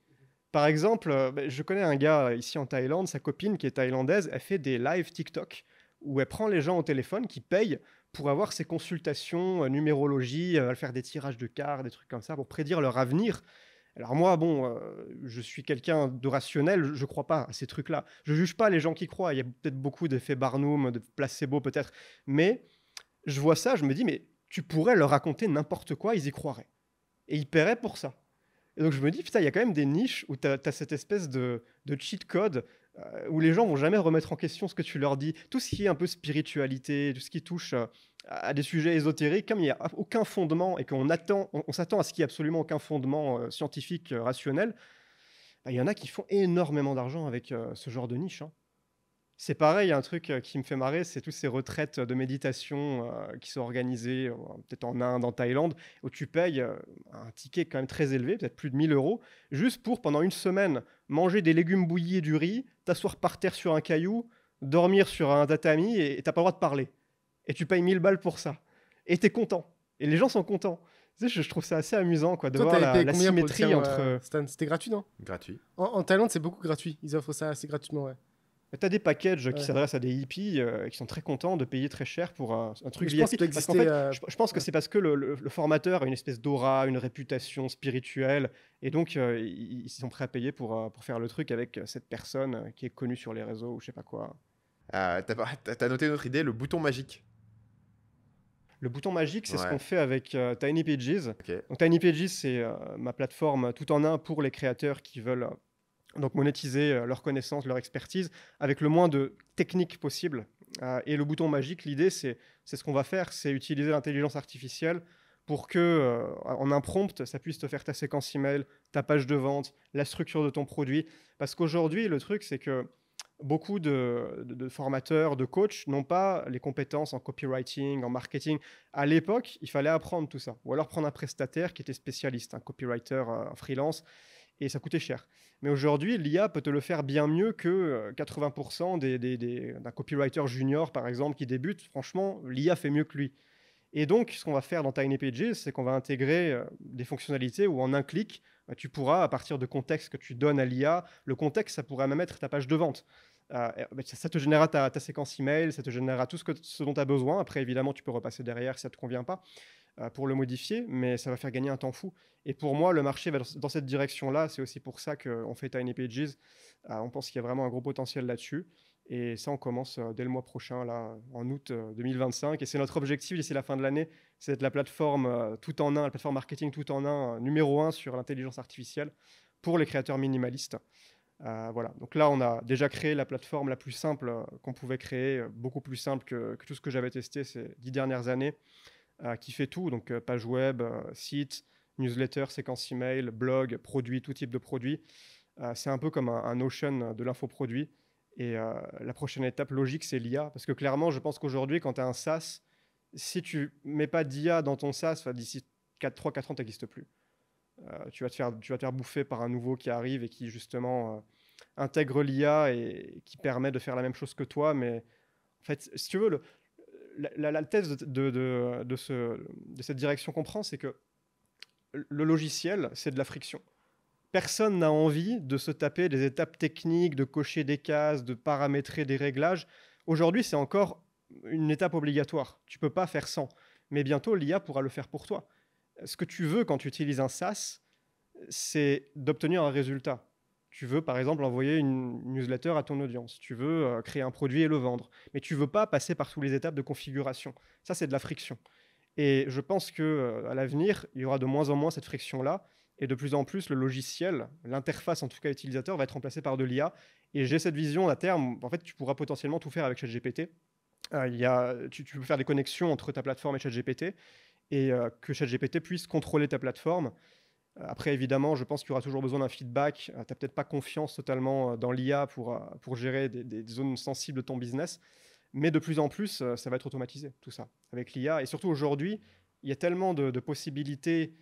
Par exemple, je connais un gars ici en Thaïlande, sa copine qui est thaïlandaise, elle fait des lives TikTok où elle prend les gens au téléphone qui payent pour avoir ses consultations, numérologie, elle va faire des tirages de cartes, des trucs comme ça pour prédire leur avenir. Alors moi, bon, je suis quelqu'un de rationnel, je ne crois pas à ces trucs-là. Je ne juge pas les gens qui croient, il y a peut-être beaucoup d'effets Barnum, de placebo peut-être, mais je vois ça, je me dis, mais tu pourrais leur raconter n'importe quoi, ils y croiraient. Et ils paieraient pour ça. Et donc je me dis, putain, il y a quand même des niches où tu as cette espèce de cheat code où les gens vont jamais remettre en question ce que tu leur dis. Tout ce qui est un peu spiritualité, tout ce qui touche à des sujets ésotériques, comme il n'y a aucun fondement et on s'attend à ce qu'il n'y ait absolument aucun fondement scientifique, rationnel, bah, il y en a qui font énormément d'argent avec ce genre de niche, hein. C'est pareil, il y a un truc qui me fait marrer, c'est toutes ces retraites de méditation qui sont organisées peut-être en Inde, en Thaïlande, où tu payes un ticket quand même très élevé, peut-être plus de 1 000 €, juste pour, pendant une semaine, manger des légumes bouillis et du riz, t'asseoir par terre sur un caillou, dormir sur un tatami, et t'as pas le droit de parler. Et tu payes 1 000 balles pour ça. Et t'es content. Et les gens sont contents. Tu sais, je trouve ça assez amusant quoi, de Toi, voir t'avais payé la combien pour le symétrie tien, entre... Stan? C'était gratuit, non? Gratuit. En Thaïlande, c'est beaucoup gratuit. Ils offrent ça assez gratuitement, ouais. Tu as des packages qui Ouais. s'adressent à des hippies qui sont très contents de payer très cher pour un truc Mais je pense VIP. qu'il doit Parce qu'en exister. fait, je pense que Ouais. c'est parce que le formateur a une espèce d'aura, une réputation spirituelle, et donc ils sont prêts à payer pour faire le truc avec cette personne qui est connue sur les réseaux ou je sais pas quoi. T'as noté une autre idée, le bouton magique. Le bouton magique, c'est ce Ouais. qu'on fait avec Tiny Pages. Ok. Donc Tiny Pages, c'est ma plateforme tout en un pour les créateurs qui veulent donc monétiser leurs connaissances, leur expertise avec le moins de techniques possible. Et le bouton magique, l'idée, c'est ce qu'on va faire, c'est utiliser l'intelligence artificielle pour que, en un prompt, ça puisse te faire ta séquence email, ta page de vente, la structure de ton produit. Parce qu'aujourd'hui, le truc, c'est que beaucoup de formateurs, de coachs n'ont pas les compétences en copywriting, en marketing. À l'époque, il fallait apprendre tout ça. Ou alors prendre un prestataire qui était spécialiste, un copywriter, un freelance, et ça coûtait cher. Mais aujourd'hui, l'IA peut te le faire bien mieux que 80% d'un copywriter junior, par exemple, qui débute. Franchement, l'IA fait mieux que lui. Et donc, ce qu'on va faire dans Tiny Pages, c'est qu'on va intégrer des fonctionnalités où en un clic, tu pourras, à partir de contexte que tu donnes à l'IA, le contexte, ça pourrait même être ta page de vente. Ça te générera ta séquence email, ça te générera tout ce dont tu as besoin. Après, évidemment, tu peux repasser derrière si ça ne te convient pas pour le modifier, mais ça va faire gagner un temps fou. Et pour moi, le marché va dans cette direction-là. C'est aussi pour ça qu'on fait Tiny Pages. On pense qu'il y a vraiment un gros potentiel là-dessus. Et ça, on commence dès le mois prochain, là, en août 2025. Et c'est notre objectif d'ici la fin de l'année, c'est d'être la plateforme tout en un, la plateforme marketing tout en un, numéro 1 sur l'intelligence artificielle pour les créateurs minimalistes. Voilà. Donc là, on a déjà créé la plateforme la plus simple qu'on pouvait créer, beaucoup plus simple que tout ce que j'avais testé ces 10 dernières années, qui fait tout. Donc page web, site, newsletter, séquence email, blog, produits, tout type de produits. C'est un peu comme un Notion de l'infoproduit. Et la prochaine étape logique, c'est l'IA. Parce que clairement, je pense qu'aujourd'hui, quand tu as un SaaS, si tu mets pas d'IA dans ton SaaS, d'ici 3-4 ans, tu n'existes plus. Tu vas te faire bouffer par un nouveau qui arrive et qui, justement, intègre l'IA et qui permet de faire la même chose que toi. Mais en fait, si tu veux, la thèse de cette direction qu'on prend, c'est que le logiciel, c'est de la friction. Personne n'a envie de se taper des étapes techniques, de cocher des cases, de paramétrer des réglages. Aujourd'hui, c'est encore une étape obligatoire. Tu ne peux pas faire sans. Mais bientôt, l'IA pourra le faire pour toi. Ce que tu veux quand tu utilises un SaaS, c'est d'obtenir un résultat. Tu veux, par exemple, envoyer une newsletter à ton audience. Tu veux créer un produit et le vendre. Mais tu ne veux pas passer par toutes les étapes de configuration. Ça, c'est de la friction. Et je pense qu'à l'avenir, il y aura de moins en moins cette friction-là. Et de plus en plus, le logiciel, l'interface en tout cas utilisateur, va être remplacé par de l'IA. Et j'ai cette vision à terme, en fait, tu pourras potentiellement tout faire avec ChatGPT. Tu peux faire des connexions entre ta plateforme et ChatGPT et que ChatGPT puisse contrôler ta plateforme. Après, évidemment, je pense qu'il y aura toujours besoin d'un feedback. Tu n'as peut-être pas confiance totalement dans l'IA pour gérer des zones sensibles de ton business. Mais de plus en plus, ça va être automatisé, tout ça, avec l'IA. Et surtout aujourd'hui, il y a tellement de possibilités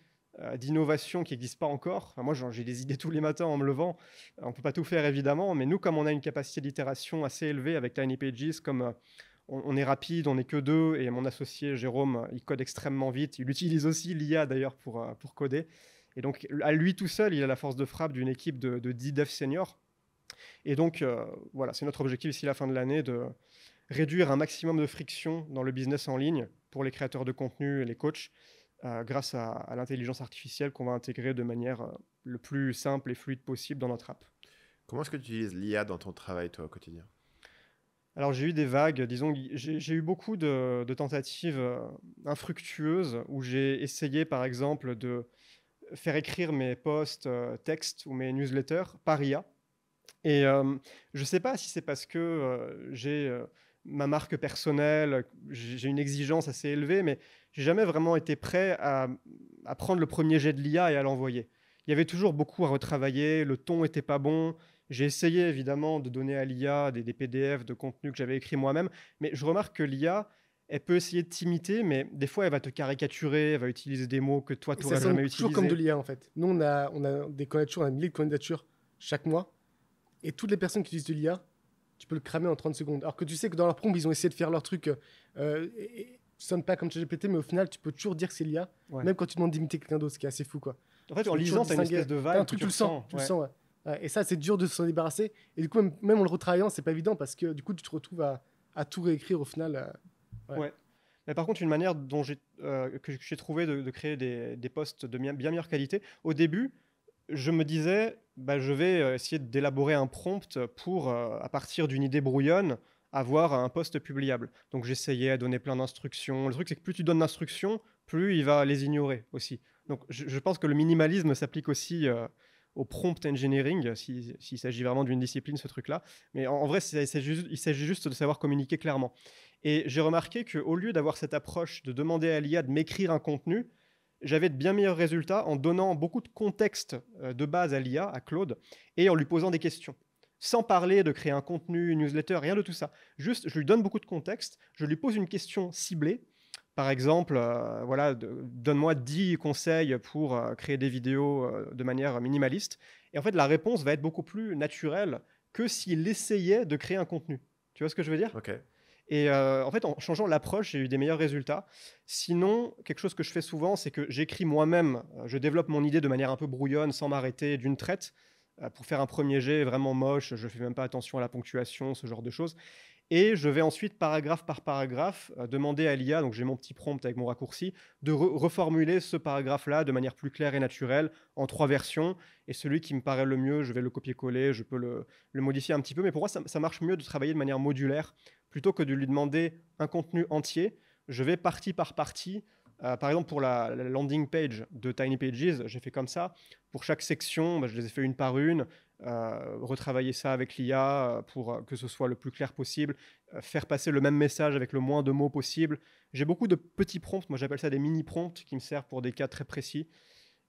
d'innovation qui n'existent pas encore. Enfin, moi, j'ai des idées tous les matins en me levant. On ne peut pas tout faire, évidemment, mais nous, comme on a une capacité d'itération assez élevée avec Tiny Pages, comme on est rapide, on n'est que deux, et mon associé Jérôme, il code extrêmement vite. Il utilise aussi l'IA, d'ailleurs, pour coder. Et donc, à lui tout seul, il a la force de frappe d'une équipe de 10 devs seniors. Et donc, voilà, c'est notre objectif ici, la fin de l'année, de réduire un maximum de friction dans le business en ligne pour les créateurs de contenu et les coachs, grâce à l'intelligence artificielle qu'on va intégrer de manière le plus simple et fluide possible dans notre app. Comment est-ce que tu utilises l'IA dans ton travail, toi, au quotidien? Alors j'ai eu des vagues, disons, j'ai eu beaucoup de tentatives infructueuses où j'ai essayé par exemple de faire écrire mes posts textes ou mes newsletters par IA. Et je ne sais pas si c'est parce que j'ai ma marque personnelle, j'ai une exigence assez élevée, mais j'ai jamais vraiment été prêt à prendre le premier jet de l'IA et à l'envoyer. Il y avait toujours beaucoup à retravailler, le ton n'était pas bon. J'ai essayé évidemment de donner à l'IA des PDF de contenu que j'avais écrit moi-même, mais je remarque que l'IA, elle peut essayer de t'imiter, mais des fois elle va te caricaturer, elle va utiliser des mots que toi tu n'aurais jamais utilisés. Toujours comme de l'IA en fait. Nous on a des candidatures, on a 1000 candidatures chaque mois, et toutes les personnes qui utilisent de l'IA, tu peux le cramer en 30 secondes. Alors que tu sais que dans leur prompt, ils ont essayé de faire leur truc, sonne pas comme ChatGPT, mais au final, tu peux toujours dire que c'est l'IA, même quand tu demandes d'imiter quelqu'un d'autre, ce qui est assez fou, quoi. En fait, en lisant, tu as une espèce de vibe. Un truc, tu le sens, ouais. Et ça, c'est dur de s'en débarrasser. Et du coup, même en le retravaillant, c'est pas évident parce que du coup, tu te retrouves à tout réécrire au final. Ouais. Mais par contre, une manière que j'ai trouvé de créer des posts de bien meilleure qualité, au début, je me disais, je vais essayer d'élaborer un prompt pour, à partir d'une idée brouillonne, avoir un post publiable. Donc j'essayais à donner plein d'instructions. Le truc, c'est que plus tu donnes d'instructions, plus il va les ignorer aussi. Donc je pense que le minimalisme s'applique aussi au prompt engineering, s'il s'agit vraiment d'une discipline, ce truc-là. Mais en vrai, il s'agit juste de savoir communiquer clairement. Et j'ai remarqué qu'au lieu d'avoir cette approche de demander à l'IA de m'écrire un contenu, j'avais de bien meilleurs résultats en donnant beaucoup de contexte de base à l'IA, à Claude, et en lui posant des questions. Sans parler de créer un contenu, une newsletter, rien de tout ça. Juste, je lui donne beaucoup de contexte, je lui pose une question ciblée. Par exemple, donne-moi 10 conseils pour créer des vidéos de manière minimaliste. Et en fait, la réponse va être beaucoup plus naturelle que s'il essayait de créer un contenu. Tu vois ce que je veux dire ? Ok. Et en fait, en changeant l'approche, j'ai eu des meilleurs résultats. Sinon, quelque chose que je fais souvent, c'est que j'écris moi-même, je développe mon idée de manière un peu brouillonne, sans m'arrêter d'une traite, pour faire un premier jet vraiment moche. Je ne fais même pas attention à la ponctuation, ce genre de choses. Et je vais ensuite, paragraphe par paragraphe, demander à l'IA, donc j'ai mon petit prompt avec mon raccourci, de reformuler ce paragraphe-là de manière plus claire et naturelle, en 3 versions. Et celui qui me paraît le mieux, je vais le copier-coller, je peux le modifier un petit peu. Mais pour moi, ça marche mieux de travailler de manière modulaire, plutôt que de lui demander un contenu entier. Je vais partie par partie. Par exemple, pour la landing page de Tiny Pages, j'ai fait comme ça. Pour chaque section, je les ai fait une par une. Retravailler ça avec l'IA pour que ce soit le plus clair possible. Faire passer le même message avec le moins de mots possible. J'ai beaucoup de petits prompts. Moi, j'appelle ça des mini-prompts qui me servent pour des cas très précis.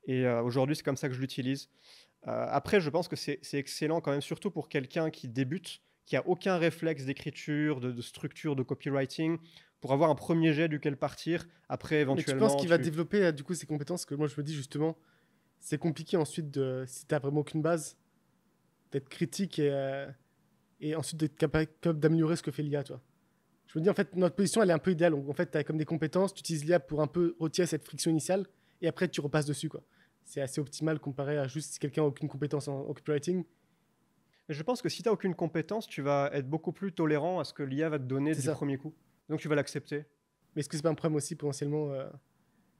Et aujourd'hui, c'est comme ça que je l'utilise. Après, je pense que c'est excellent quand même, surtout pour quelqu'un qui débute, qui n'a aucun réflexe d'écriture, de structure, de copywriting, pour avoir un premier jet duquel partir. Après, éventuellement... Mais tu penses qu'il va développer du coup ces compétences? Que moi, je me dis justement, c'est compliqué ensuite, si tu n'as vraiment aucune base, d'être critique et ensuite d'être capable d'améliorer ce que fait l'IA, toi. Je me dis, en fait, notre position, elle est un peu idéale. Donc, en fait, tu as comme des compétences, tu utilises l'IA pour un peu retirer cette friction initiale et après, tu repasses dessus, quoi. C'est assez optimal comparé à juste si quelqu'un n'a aucune compétence en copywriting. Mais je pense que si tu n'as aucune compétence, tu vas être beaucoup plus tolérant à ce que l'IA va te donner C'est du ça. premier coup. Donc tu vas l'accepter. Mais est-ce que c'est pas un problème aussi, potentiellement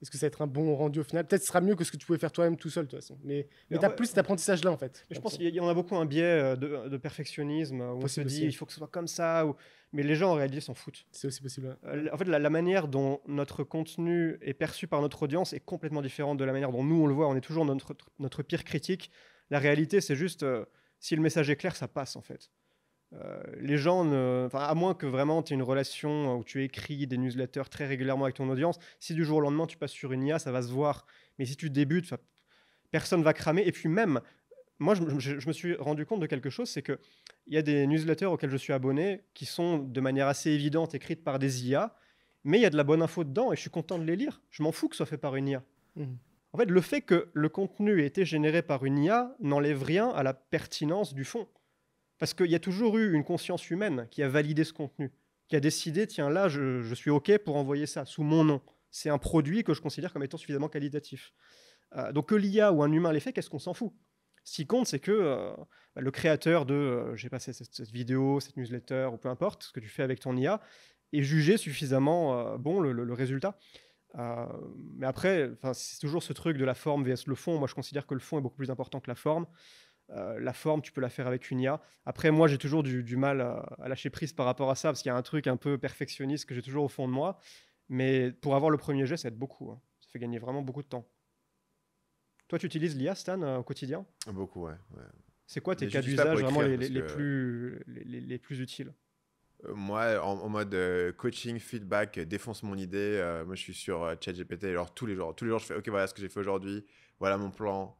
est-ce que ça va être un bon rendu au final? Peut-être que ce sera mieux que ce que tu pouvais faire toi-même tout seul, de toute façon. Mais Mais tu as en fait, plus cet apprentissage-là, en fait. mais je pense qu'il y en a beaucoup un biais de perfectionnisme où on se Possible dit aussi. il faut que ce soit comme ça. Mais les gens en réalité s'en foutent. C'est aussi possible. En fait, la manière dont notre contenu est perçu par notre audience est complètement différente de la manière dont nous on le voit. On est toujours notre pire critique. La réalité, c'est juste si le message est clair, ça passe en fait. Les gens, à moins que vraiment tu aies une relation où tu écris des newsletters très régulièrement avec ton audience, si du jour au lendemain tu passes sur une IA, ça va se voir. Mais si tu débutes, personne va cramer. Et puis même, moi je me suis rendu compte de quelque chose, c'est qu'il y a des newsletters auxquels je suis abonné qui sont de manière assez évidente écrites par des IA, mais il y a de la bonne info dedans et je suis content de les lire. Je m'en fous que ce soit fait par une IA. En fait, le fait que le contenu ait été généré par une IA n'enlève rien à la pertinence du fond. Parce qu'il y a toujours eu une conscience humaine qui a validé ce contenu, qui a décidé, tiens là, je suis OK pour envoyer ça sous mon nom. C'est un produit que je considère comme étant suffisamment qualitatif. Donc que l'IA ou un humain l'ait fait, qu'est-ce qu'on s'en fout? Ce qui compte, c'est que le créateur de j'ai passé cette vidéo, cette newsletter, ou peu importe, ce que tu fais avec ton IA, est jugé suffisamment bon le résultat. Mais après, c'est toujours ce truc de la forme vs le fond. Moi, je considère que le fond est beaucoup plus important que la forme. La forme, tu peux la faire avec une IA. Après, moi, j'ai toujours du mal à lâcher prise par rapport à ça, parce qu'il y a un truc un peu perfectionniste que j'ai toujours au fond de moi. Mais pour avoir le premier jet, ça aide beaucoup. Hein. Ça fait gagner vraiment beaucoup de temps. Toi, tu utilises l'IA, Stan, au quotidien? Beaucoup, ouais. C'est quoi tes Mais cas j'utilise ça pour d'usage vraiment écrire, les parce que plus utiles? moi, en mode coaching, feedback, défonce mon idée, moi je suis sur ChatGPT. Alors tous les jours, je fais ok, voilà ce que j'ai fait aujourd'hui, voilà mon plan.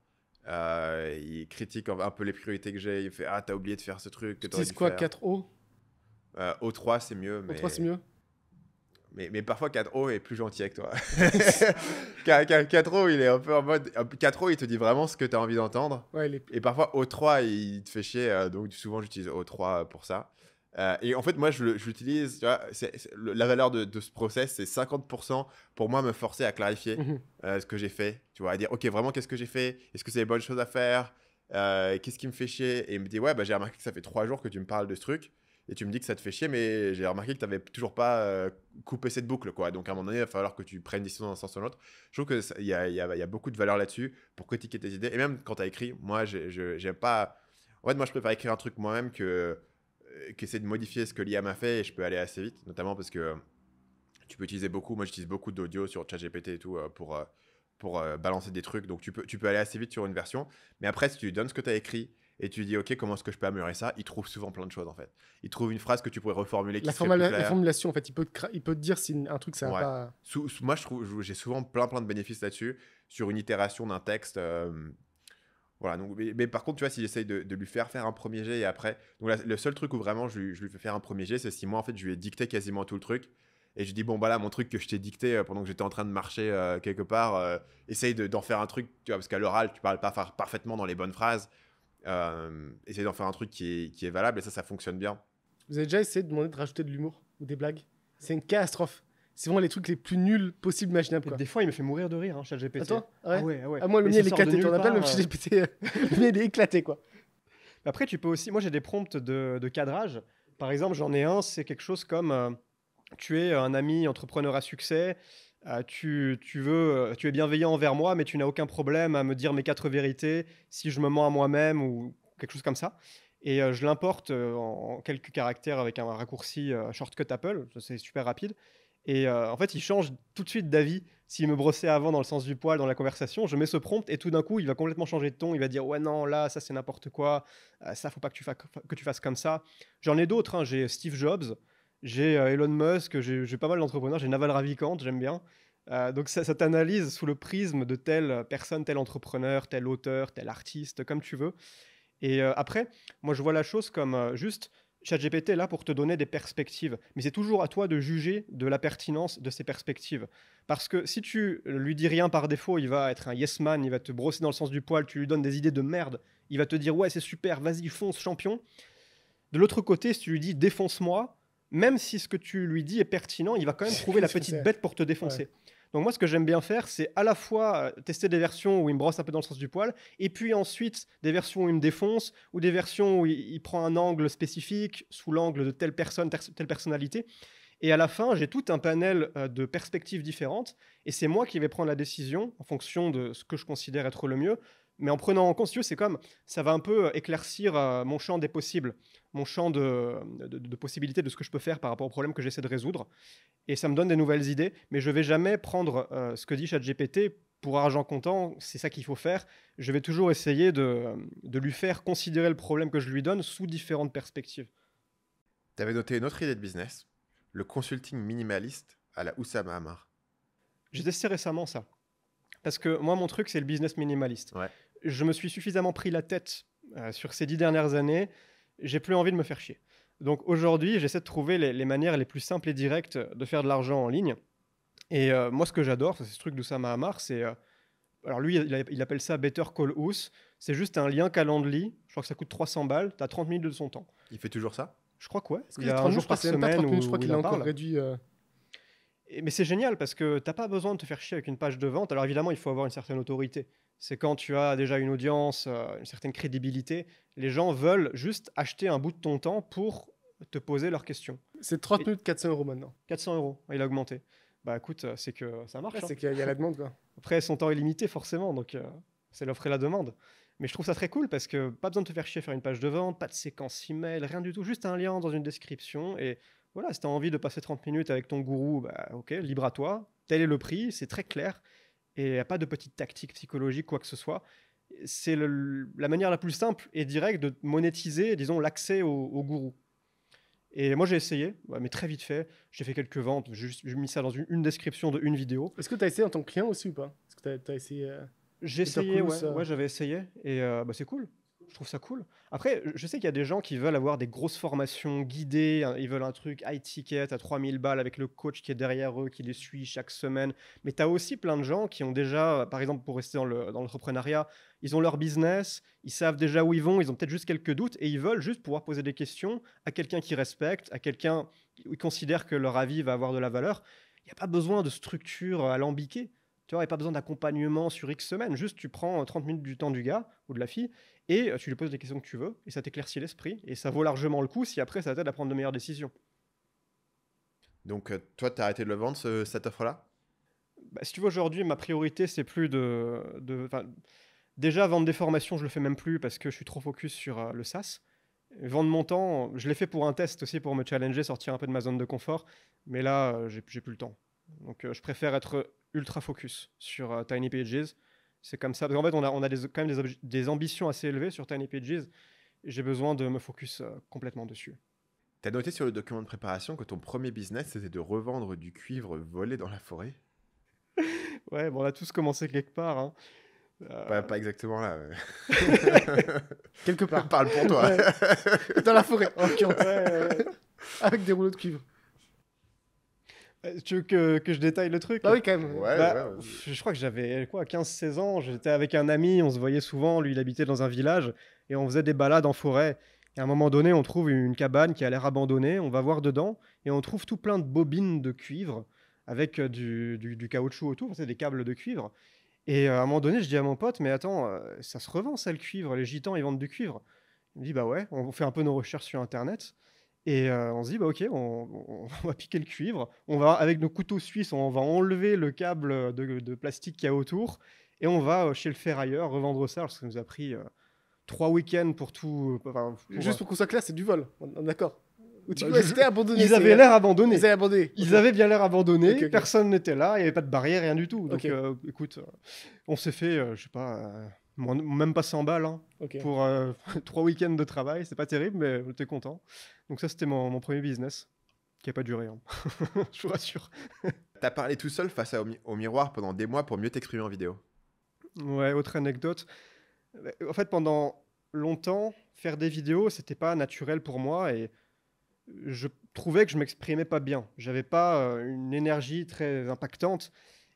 Il critique un peu les priorités que j'ai. Il fait ah, t'as oublié de faire ce truc que Tu t'aurais utilises dû quoi, faire. 4O? O3 c'est mieux, mais O3, c'est mieux? mais parfois 4O est plus gentil avec toi. 4O il est un peu en mode 4O il te dit vraiment ce que t'as envie d'entendre. Ouais, Et parfois O3 il te fait chier, donc souvent j'utilise O3 pour ça. Et en fait, moi, je l'utilise, tu vois, la valeur de ce process, c'est 50% pour moi me forcer à clarifier ce que j'ai fait, tu vois, à dire, ok, vraiment, qu'est-ce que j'ai fait? Est-ce que c'est les bonnes choses à faire? Qu'est-ce qui me fait chier? Et il me dit, ouais, bah, j'ai remarqué que ça fait 3 jours que tu me parles de ce truc, et tu me dis que ça te fait chier, mais j'ai remarqué que tu n'avais toujours pas coupé cette boucle, quoi. Donc, à un moment donné, il va falloir que tu prennes une décision dans un sens ou l'autre. Je trouve qu'il y a beaucoup de valeur là-dessus pour critiquer tes idées. Et même quand tu as écrit, moi, j'aime pas... En fait, moi, je préfère écrire un truc moi-même qu'essayer de modifier ce que l'IA m'a fait, et je peux aller assez vite, notamment parce que tu peux utiliser beaucoup, moi j'utilise beaucoup d'audio sur ChatGPT et tout pour balancer des trucs, donc tu peux aller assez vite sur une version, mais après si tu lui donnes ce que tu as écrit et tu lui dis ok, comment est-ce que je peux améliorer ça, il trouve souvent plein de choses en fait. Il trouve une phrase que tu pourrais reformuler qui serait plus La claire. formulation, en fait, il peut te dire si un truc ça va Ouais. pas. Moi je trouve j'ai souvent plein de bénéfices là-dessus sur une itération d'un texte. Voilà, donc, mais par contre, tu vois, si j'essaye de lui faire un premier jet et après. Donc, là, le seul truc où vraiment je lui fais faire un premier jet, c'est si moi, en fait, je lui ai dicté quasiment tout le truc. Et je dis, bon, bah là, mon truc que je t'ai dicté pendant que j'étais en train de marcher quelque part, essaye d'en faire un truc, tu vois, parce qu'à l'oral, tu parles pas parfaitement dans les bonnes phrases. Essaye d'en faire un truc qui est valable et ça fonctionne bien. Vous avez déjà essayé de demander de rajouter de l'humour ou des blagues? C'est une catastrophe. C'est vraiment les trucs les plus nuls possibles imaginables, quoi. Des fois, il me fait mourir de rire, hein, ChatGPT. Attends, ouais. Ah ouais. Ah, moi, le Et mien, ça il est sort de éclaté. nulle On appelle part, le ChatGPT. Le mien, il est éclaté, quoi. Après, tu peux aussi. Moi, j'ai des prompts de cadrage. Par exemple, j'en ai un, c'est quelque chose comme tu es un ami entrepreneur à succès, tu es bienveillant envers moi, mais tu n'as aucun problème à me dire mes 4 vérités si je me mens à moi-même ou quelque chose comme ça. Et je l'importe en quelques caractères avec un raccourci shortcut Apple, ça, c'est super rapide. Et en fait, il change tout de suite d'avis. S'il me brossait avant dans le sens du poil dans la conversation, je mets ce prompt et tout d'un coup, il va complètement changer de ton. Il va dire ouais non, là, ça c'est n'importe quoi. Ça, faut pas que tu fasses comme ça. J'en ai d'autres. Hein. J'ai Steve Jobs, j'ai Elon Musk, j'ai pas mal d'entrepreneurs. J'ai Naval Ravikant, j'aime bien. Donc ça t'analyse sous le prisme de telle personne, tel entrepreneur, tel auteur, tel artiste, comme tu veux. Et après, moi je vois la chose comme juste ChatGPT est là pour te donner des perspectives, mais c'est toujours à toi de juger de la pertinence de ces perspectives. Parce que si tu lui dis rien par défaut, il va être un yes man, il va te brosser dans le sens du poil, tu lui donnes des idées de merde, il va te dire ouais c'est super, vas-y fonce champion. De l'autre côté, si tu lui dis défonce-moi, même si ce que tu lui dis est pertinent, il va quand même trouver la petite bête pour te défoncer. Ouais. Donc moi, ce que j'aime bien faire, c'est à la fois tester des versions où il me brosse un peu dans le sens du poil, et puis ensuite des versions où il me défonce, ou des versions où il prend un angle spécifique, sous l'angle de telle personne, telle personnalité. Et à la fin, j'ai tout un panel de perspectives différentes, et c'est moi qui vais prendre la décision en fonction de ce que je considère être le mieux. Mais en prenant en compte, si tu veux, c'est comme ça va un peu éclaircir mon champ des possibles, mon champ de possibilités de ce que je peux faire par rapport au problème que j'essaie de résoudre. Et ça me donne des nouvelles idées, mais je vais jamais prendre ce que dit ChatGPT pour argent comptant, c'est ça qu'il faut faire. Je vais toujours essayer de lui faire considérer le problème que je lui donne sous différentes perspectives. Tu avais noté une autre idée de business, le consulting minimaliste à la Oussama Hamar. J'ai testé récemment ça. Parce que moi, mon truc, c'est le business minimaliste. Ouais. Je me suis suffisamment pris la tête sur ces 10 dernières années. J'ai plus envie de me faire chier. Donc aujourd'hui, j'essaie de trouver les manières les plus simples et directes de faire de l'argent en ligne. Et moi, ce que j'adore, c'est ce truc d'Oussama Hamar, c'est... alors lui, il appelle ça Better Call Ous. C'est juste un lien Calendly. Je crois que ça coûte 300 balles. Tu as 30 minutes de son temps. Il fait toujours ça? Je crois que ouais. Est-ce que Il y c'est a 30 un minutes, jour par c'est même pas 30 semaine minutes, je crois où qu'il il a en encore parle. réduit. Mais c'est génial parce que tu n'as pas besoin de te faire chier avec une page de vente. Alors évidemment, il faut avoir une certaine autorité. C'est quand tu as déjà une audience, une certaine crédibilité. Les gens veulent juste acheter un bout de ton temps pour te poser leurs questions. C'est 30 minutes, 400 € maintenant. 400 €, il a augmenté. Bah écoute, c'est que ça marche. Ouais, hein. c'est qu'il y a la demande, quoi. Après, son temps est limité forcément, donc c'est l'offre et la demande. Mais je trouve ça très cool parce que pas besoin de te faire chier à faire une page de vente, pas de séquence email, rien du tout, juste un lien dans une description. Et voilà, si tu as envie de passer 30 minutes avec ton gourou, bah ok, libre à toi. Tel est le prix, c'est très clair. Et il n'y a pas de petite tactique psychologique, quoi que ce soit. C'est la manière la plus simple et directe de monétiser, disons, l'accès au gourou. Et moi, j'ai essayé, ouais, mais très vite fait. J'ai fait quelques ventes, j'ai mis ça dans une description de une vidéo. Est-ce que tu as essayé en tant que client aussi ou pas? Est-ce que tu as essayé J'ai Better essayé, Call ouais, ça. ouais, j'avais essayé. Et bah, c'est cool. Je trouve ça cool. Après, je sais qu'il y a des gens qui veulent avoir des grosses formations guidées. Ils veulent un truc high ticket à 3000 balles avec le coach qui est derrière eux, qui les suit chaque semaine. Mais tu as aussi plein de gens qui ont déjà, par exemple, pour rester dans l'entrepreneuriat, ils ont leur business, ils savent déjà où ils vont, ils ont peut-être juste quelques doutes et ils veulent juste pouvoir poser des questions à quelqu'un qui respecte, à quelqu'un où ils considèrent que leur avis va avoir de la valeur. Il n'y a pas besoin de structure alambiquée. Tu vois, il n'y a pas besoin d'accompagnement sur X semaines. Juste, tu prends 30 minutes du temps du gars ou de la fille et tu lui poses les questions que tu veux et ça t'éclaircit l'esprit. Et ça vaut largement le coup si après, ça t'aide à prendre de meilleures décisions. Donc, toi, tu as arrêté de le vendre, cette offre-là? Bah, si tu veux, aujourd'hui, ma priorité, c'est plus déjà, vendre des formations, je le fais même plus parce que je suis trop focus sur le SaaS. Vendre mon temps, je l'ai fait pour un test aussi, pour me challenger, sortir un peu de ma zone de confort. Mais là, j'ai plus le temps. Donc, je préfère être ultra focus sur Tiny Pages. C'est comme ça. Parce qu'en fait, on a quand même des ambitions assez élevées sur Tiny Pages. Et j'ai besoin de me focus complètement dessus. Tu as noté sur le document de préparation que ton premier business, c'était de revendre du cuivre volé dans la forêt? Ouais, bon, on a tous commencé quelque part. Hein. Pas exactement là. Quelque part. Parle pour toi. Ouais. Dans la forêt, en l'occurrence. Ouais. Avec des rouleaux de cuivre. Tu veux que je détaille le truc? Ah oui, quand même. Ouais, Bah, ouais. je crois que j'avais quoi, 15-16 ans. J'étais avec un ami, on se voyait souvent. Lui, il habitait dans un village et on faisait des balades en forêt. Et à un moment donné, on trouve une cabane qui a l'air abandonnée. On va voir dedans et on trouve tout plein de bobines de cuivre avec du caoutchouc autour, c'est des câbles de cuivre. Et à un moment donné, je dis à mon pote, mais attends, ça se revend ça le cuivre, les gitans ils vendent du cuivre. Il me dit, bah ouais, on fait un peu nos recherches sur internet. Et on se dit, bah ok, on va piquer le cuivre, on va, avec nos couteaux suisses, on va enlever le câble de plastique qu'il y a autour, et on va chez le ferrailleur revendre ça, parce que ça nous a pris 3 week-ends pour tout. Enfin, Juste pour qu'on soit clair, c'est du vol. On est d'accord. Ou tu Bah, vois, c'était abandonné. ils avaient l'air abandonnés. Ils avaient abandonné. Ils avaient bien l'air abandonnés, Ok, ok. personne n'était là, il n'y avait pas de barrière, rien du tout. Donc Ok. écoute, on s'est fait, je sais pas, même pas 100 balles hein, Ok. pour 3 week-ends de travail, c'est pas terrible, mais on était content. Donc ça, c'était mon premier business, qui n'a pas duré, hein. Je vous rassure. T'as parlé tout seul face au miroir pendant des mois pour mieux t'exprimer en vidéo. Ouais, autre anecdote. En fait, pendant longtemps, faire des vidéos, c'était pas naturel pour moi et je trouvais que je m'exprimais pas bien. J'avais pas une énergie très impactante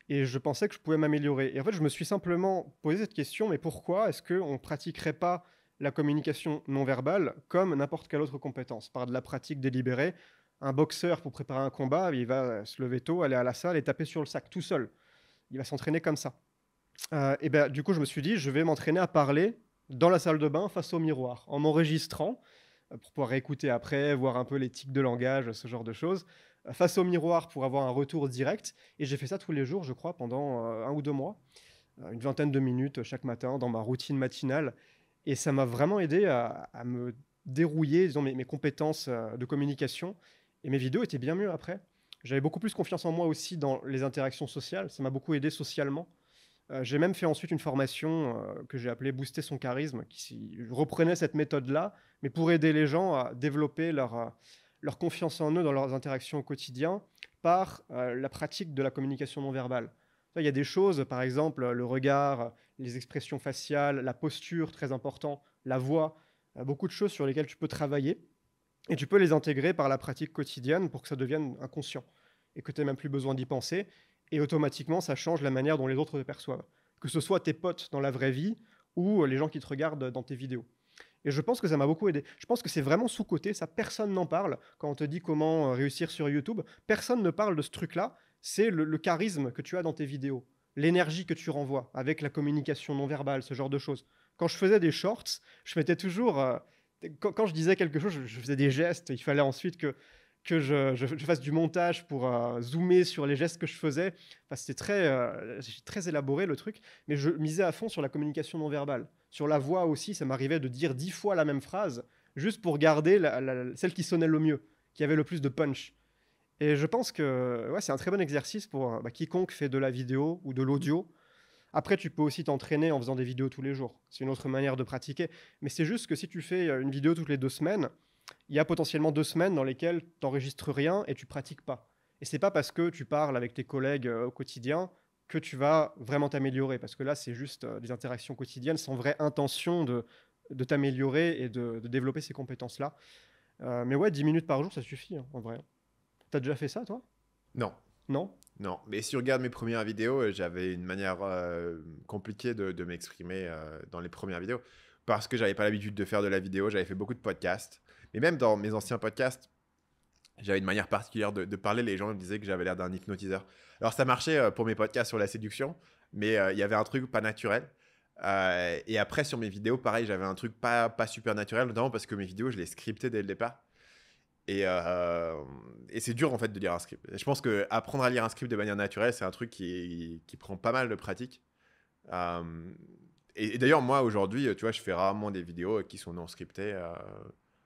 et je pensais que je pouvais m'améliorer. Et en fait, je me suis simplement posé cette question, mais pourquoi est-ce qu'on ne pratiquerait pas la communication non verbale comme n'importe quelle autre compétence, par de la pratique délibérée? Un boxeur, pour préparer un combat, il va se lever tôt, aller à la salle et taper sur le sac tout seul. Il va s'entraîner comme ça. Et ben, du coup, je me suis dit, je vais m'entraîner à parler dans la salle de bain face au miroir, en m'enregistrant, pour pouvoir réécouter après, voir un peu les tics de langage, ce genre de choses, face au miroir pour avoir un retour direct. Et j'ai fait ça tous les jours, je crois, pendant 1 ou 2 mois, une vingtaine de minutes chaque matin dans ma routine matinale. Et ça m'a vraiment aidé à me dérouiller, disons, mes compétences de communication. Et mes vidéos étaient bien mieux après. J'avais beaucoup plus confiance en moi aussi dans les interactions sociales. Ça m'a beaucoup aidé socialement. J'ai même fait ensuite une formation que j'ai appelée Booster son charisme, qui reprenait cette méthode-là, mais pour aider les gens à développer leur confiance en eux dans leurs interactions au quotidien par la pratique de la communication non verbale. Il y a des choses, par exemple le regard, les expressions faciales, la posture, très important, la voix, beaucoup de choses sur lesquelles tu peux travailler et tu peux les intégrer par la pratique quotidienne pour que ça devienne inconscient et que tu n'aies même plus besoin d'y penser. Et automatiquement, ça change la manière dont les autres te perçoivent. Que ce soit tes potes dans la vraie vie ou les gens qui te regardent dans tes vidéos. Et je pense que ça m'a beaucoup aidé. Je pense que c'est vraiment sous-coté, ça personne n'en parle. Quand on te dit comment réussir sur YouTube, personne ne parle de ce truc-là. C'est le charisme que tu as dans tes vidéos, l'énergie que tu renvoies avec la communication non verbale, ce genre de choses. Quand je faisais des shorts, je mettais toujours... quand je disais quelque chose, je faisais des gestes. Il fallait ensuite que je fasse du montage pour zoomer sur les gestes que je faisais. Enfin, c'était très élaboré le truc, mais je misais à fond sur la communication non verbale. Sur la voix aussi, ça m'arrivait de dire 10 fois la même phrase, juste pour garder celle qui sonnait le mieux, qui avait le plus de punch. Et je pense que ouais, c'est un très bon exercice pour quiconque fait de la vidéo ou de l'audio. Après, tu peux aussi t'entraîner en faisant des vidéos tous les jours. C'est une autre manière de pratiquer. Mais c'est juste que si tu fais une vidéo toutes les 2 semaines, il y a potentiellement 2 semaines dans lesquelles tu n'enregistres rien et tu pratiques pas. Et c'est pas parce que tu parles avec tes collègues au quotidien que tu vas vraiment t'améliorer. Parce que là, c'est juste des interactions quotidiennes sans vraie intention de t'améliorer et de développer ces compétences-là. Mais ouais, 10 minutes par jour, ça suffit, hein, en vrai. T'as déjà fait ça, toi? Non. Non? Non, mais si tu regardes mes premières vidéos, j'avais une manière compliquée de m'exprimer dans les premières vidéos parce que j'avais pas l'habitude de faire de la vidéo. J'avais fait beaucoup de podcasts, mais même dans mes anciens podcasts, j'avais une manière particulière de parler. Les gens me disaient que j'avais l'air d'un hypnotiseur. Alors ça marchait pour mes podcasts sur la séduction, mais il y avait un truc pas naturel. Et après sur mes vidéos, pareil, j'avais un truc pas super naturel, notamment parce que mes vidéos, je les scriptais dès le départ. Et c'est dur en fait de lire un script. Je pense que apprendre à lire un script de manière naturelle, c'est un truc qui prend pas mal de pratique. Euh, et d'ailleurs, moi aujourd'hui, tu vois, je fais rarement des vidéos qui sont non scriptées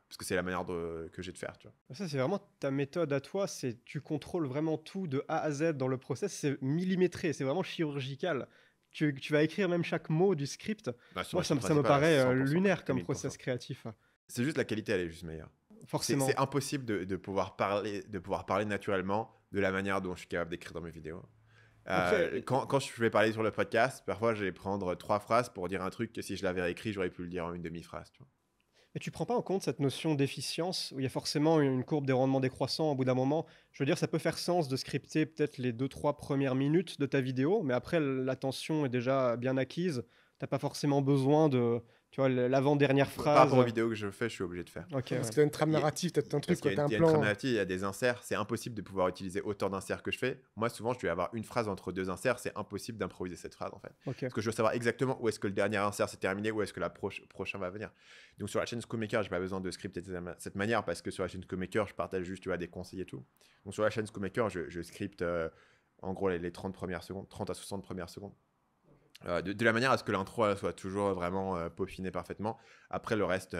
parce que c'est la manière que j'ai de faire, tu vois. Ça, c'est vraiment ta méthode à toi. C'est tu contrôles vraiment tout de A à Z dans le process. C'est millimétré, c'est vraiment chirurgical. Tu vas écrire même chaque mot du script. Bah, sur Moi, la ça chaîne me principale, paraît 100%, lunaire comme 1000%. process créatif. C'est juste la qualité, elle est juste meilleure. Forcément. C'est impossible de pouvoir parler naturellement de la manière dont je suis capable d'écrire dans mes vidéos. Après, Quand je vais parler sur le podcast, parfois je vais prendre 3 phrases pour dire un truc que si je l'avais écrit, j'aurais pu le dire en une demi-phrase. Tu vois. mais tu prends pas en compte cette notion d'efficience où il y a forcément une courbe des rendements décroissants au bout d'un moment. Je veux dire, ça peut faire sens de scripter peut-être les 2, 3 premières minutes de ta vidéo, mais après, l'attention est déjà bien acquise. T'as pas forcément besoin de, tu vois, l'avant-dernière Par phrase. rapport aux vidéos que je fais, je suis obligé de faire. Ok, Parce ouais. que t'as une trame Il y a- narrative, t'as tout un Parce truc, quoi. qu'il y T'as a, un il y a une trame plan. narrative, il y a des inserts, c'est impossible de pouvoir utiliser autant d'inserts que je fais. Moi, souvent, je dois avoir une phrase entre 2 inserts, c'est impossible d'improviser cette phrase en fait. Ok. Parce que je dois savoir exactement où est-ce que le dernier insert s'est terminé, où est-ce que la prochain va venir. Donc sur la chaîne Schoolmaker, j'ai pas besoin de scripter de cette manière parce que sur la chaîne Schoolmaker, je partage juste tu vois, des conseils et tout. Donc sur la chaîne Schoolmaker, je scripte en gros les 30 premières secondes, 30 à 60 premières secondes. De la manière à ce que l'intro elle, soit toujours vraiment peaufinée parfaitement. Après le reste,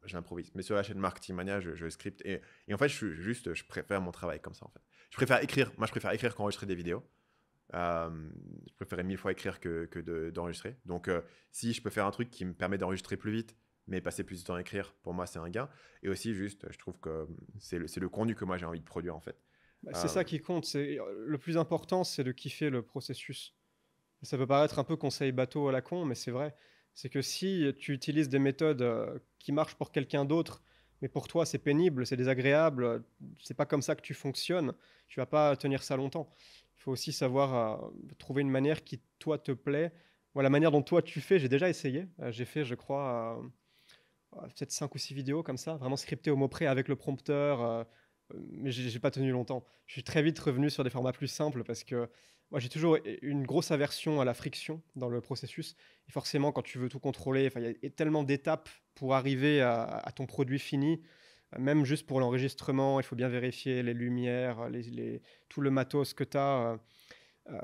j'improvise. Mais sur la chaîne Marketing Mania, je scripte et en fait, je préfère mon travail comme ça en fait. Je préfère écrire. Moi, je préfère écrire qu'enregistrer des vidéos. Je préférais 1000 fois écrire que d'enregistrer. Donc, si je peux faire un truc qui me permet d'enregistrer plus vite, mais passer plus de temps à écrire, pour moi, c'est un gain. Et aussi, juste, je trouve que c'est le contenu que moi, j'ai envie de produire, en fait. C'est ça qui compte. Le plus important, c'est de kiffer le processus. Ça peut paraître un peu conseil bateau à la con, mais c'est vrai. C'est que si tu utilises des méthodes qui marchent pour quelqu'un d'autre, mais pour toi c'est pénible, c'est désagréable, c'est pas comme ça que tu fonctionnes, tu vas pas tenir ça longtemps. Il faut aussi savoir trouver une manière qui toi te plaît. Moi, la manière dont toi tu fais, j'ai déjà essayé. J'ai fait, je crois, peut-être 5 ou 6 vidéos comme ça, vraiment scriptées au mot près avec le prompteur. mais j'ai pas tenu longtemps. Je suis très vite revenu sur des formats plus simples parce que moi, j'ai toujours une grosse aversion à la friction dans le processus. Et forcément, quand tu veux tout contrôler, enfin, il y a tellement d'étapes pour arriver à ton produit fini. Même juste pour l'enregistrement, il faut bien vérifier les lumières, tout le matos que tu as.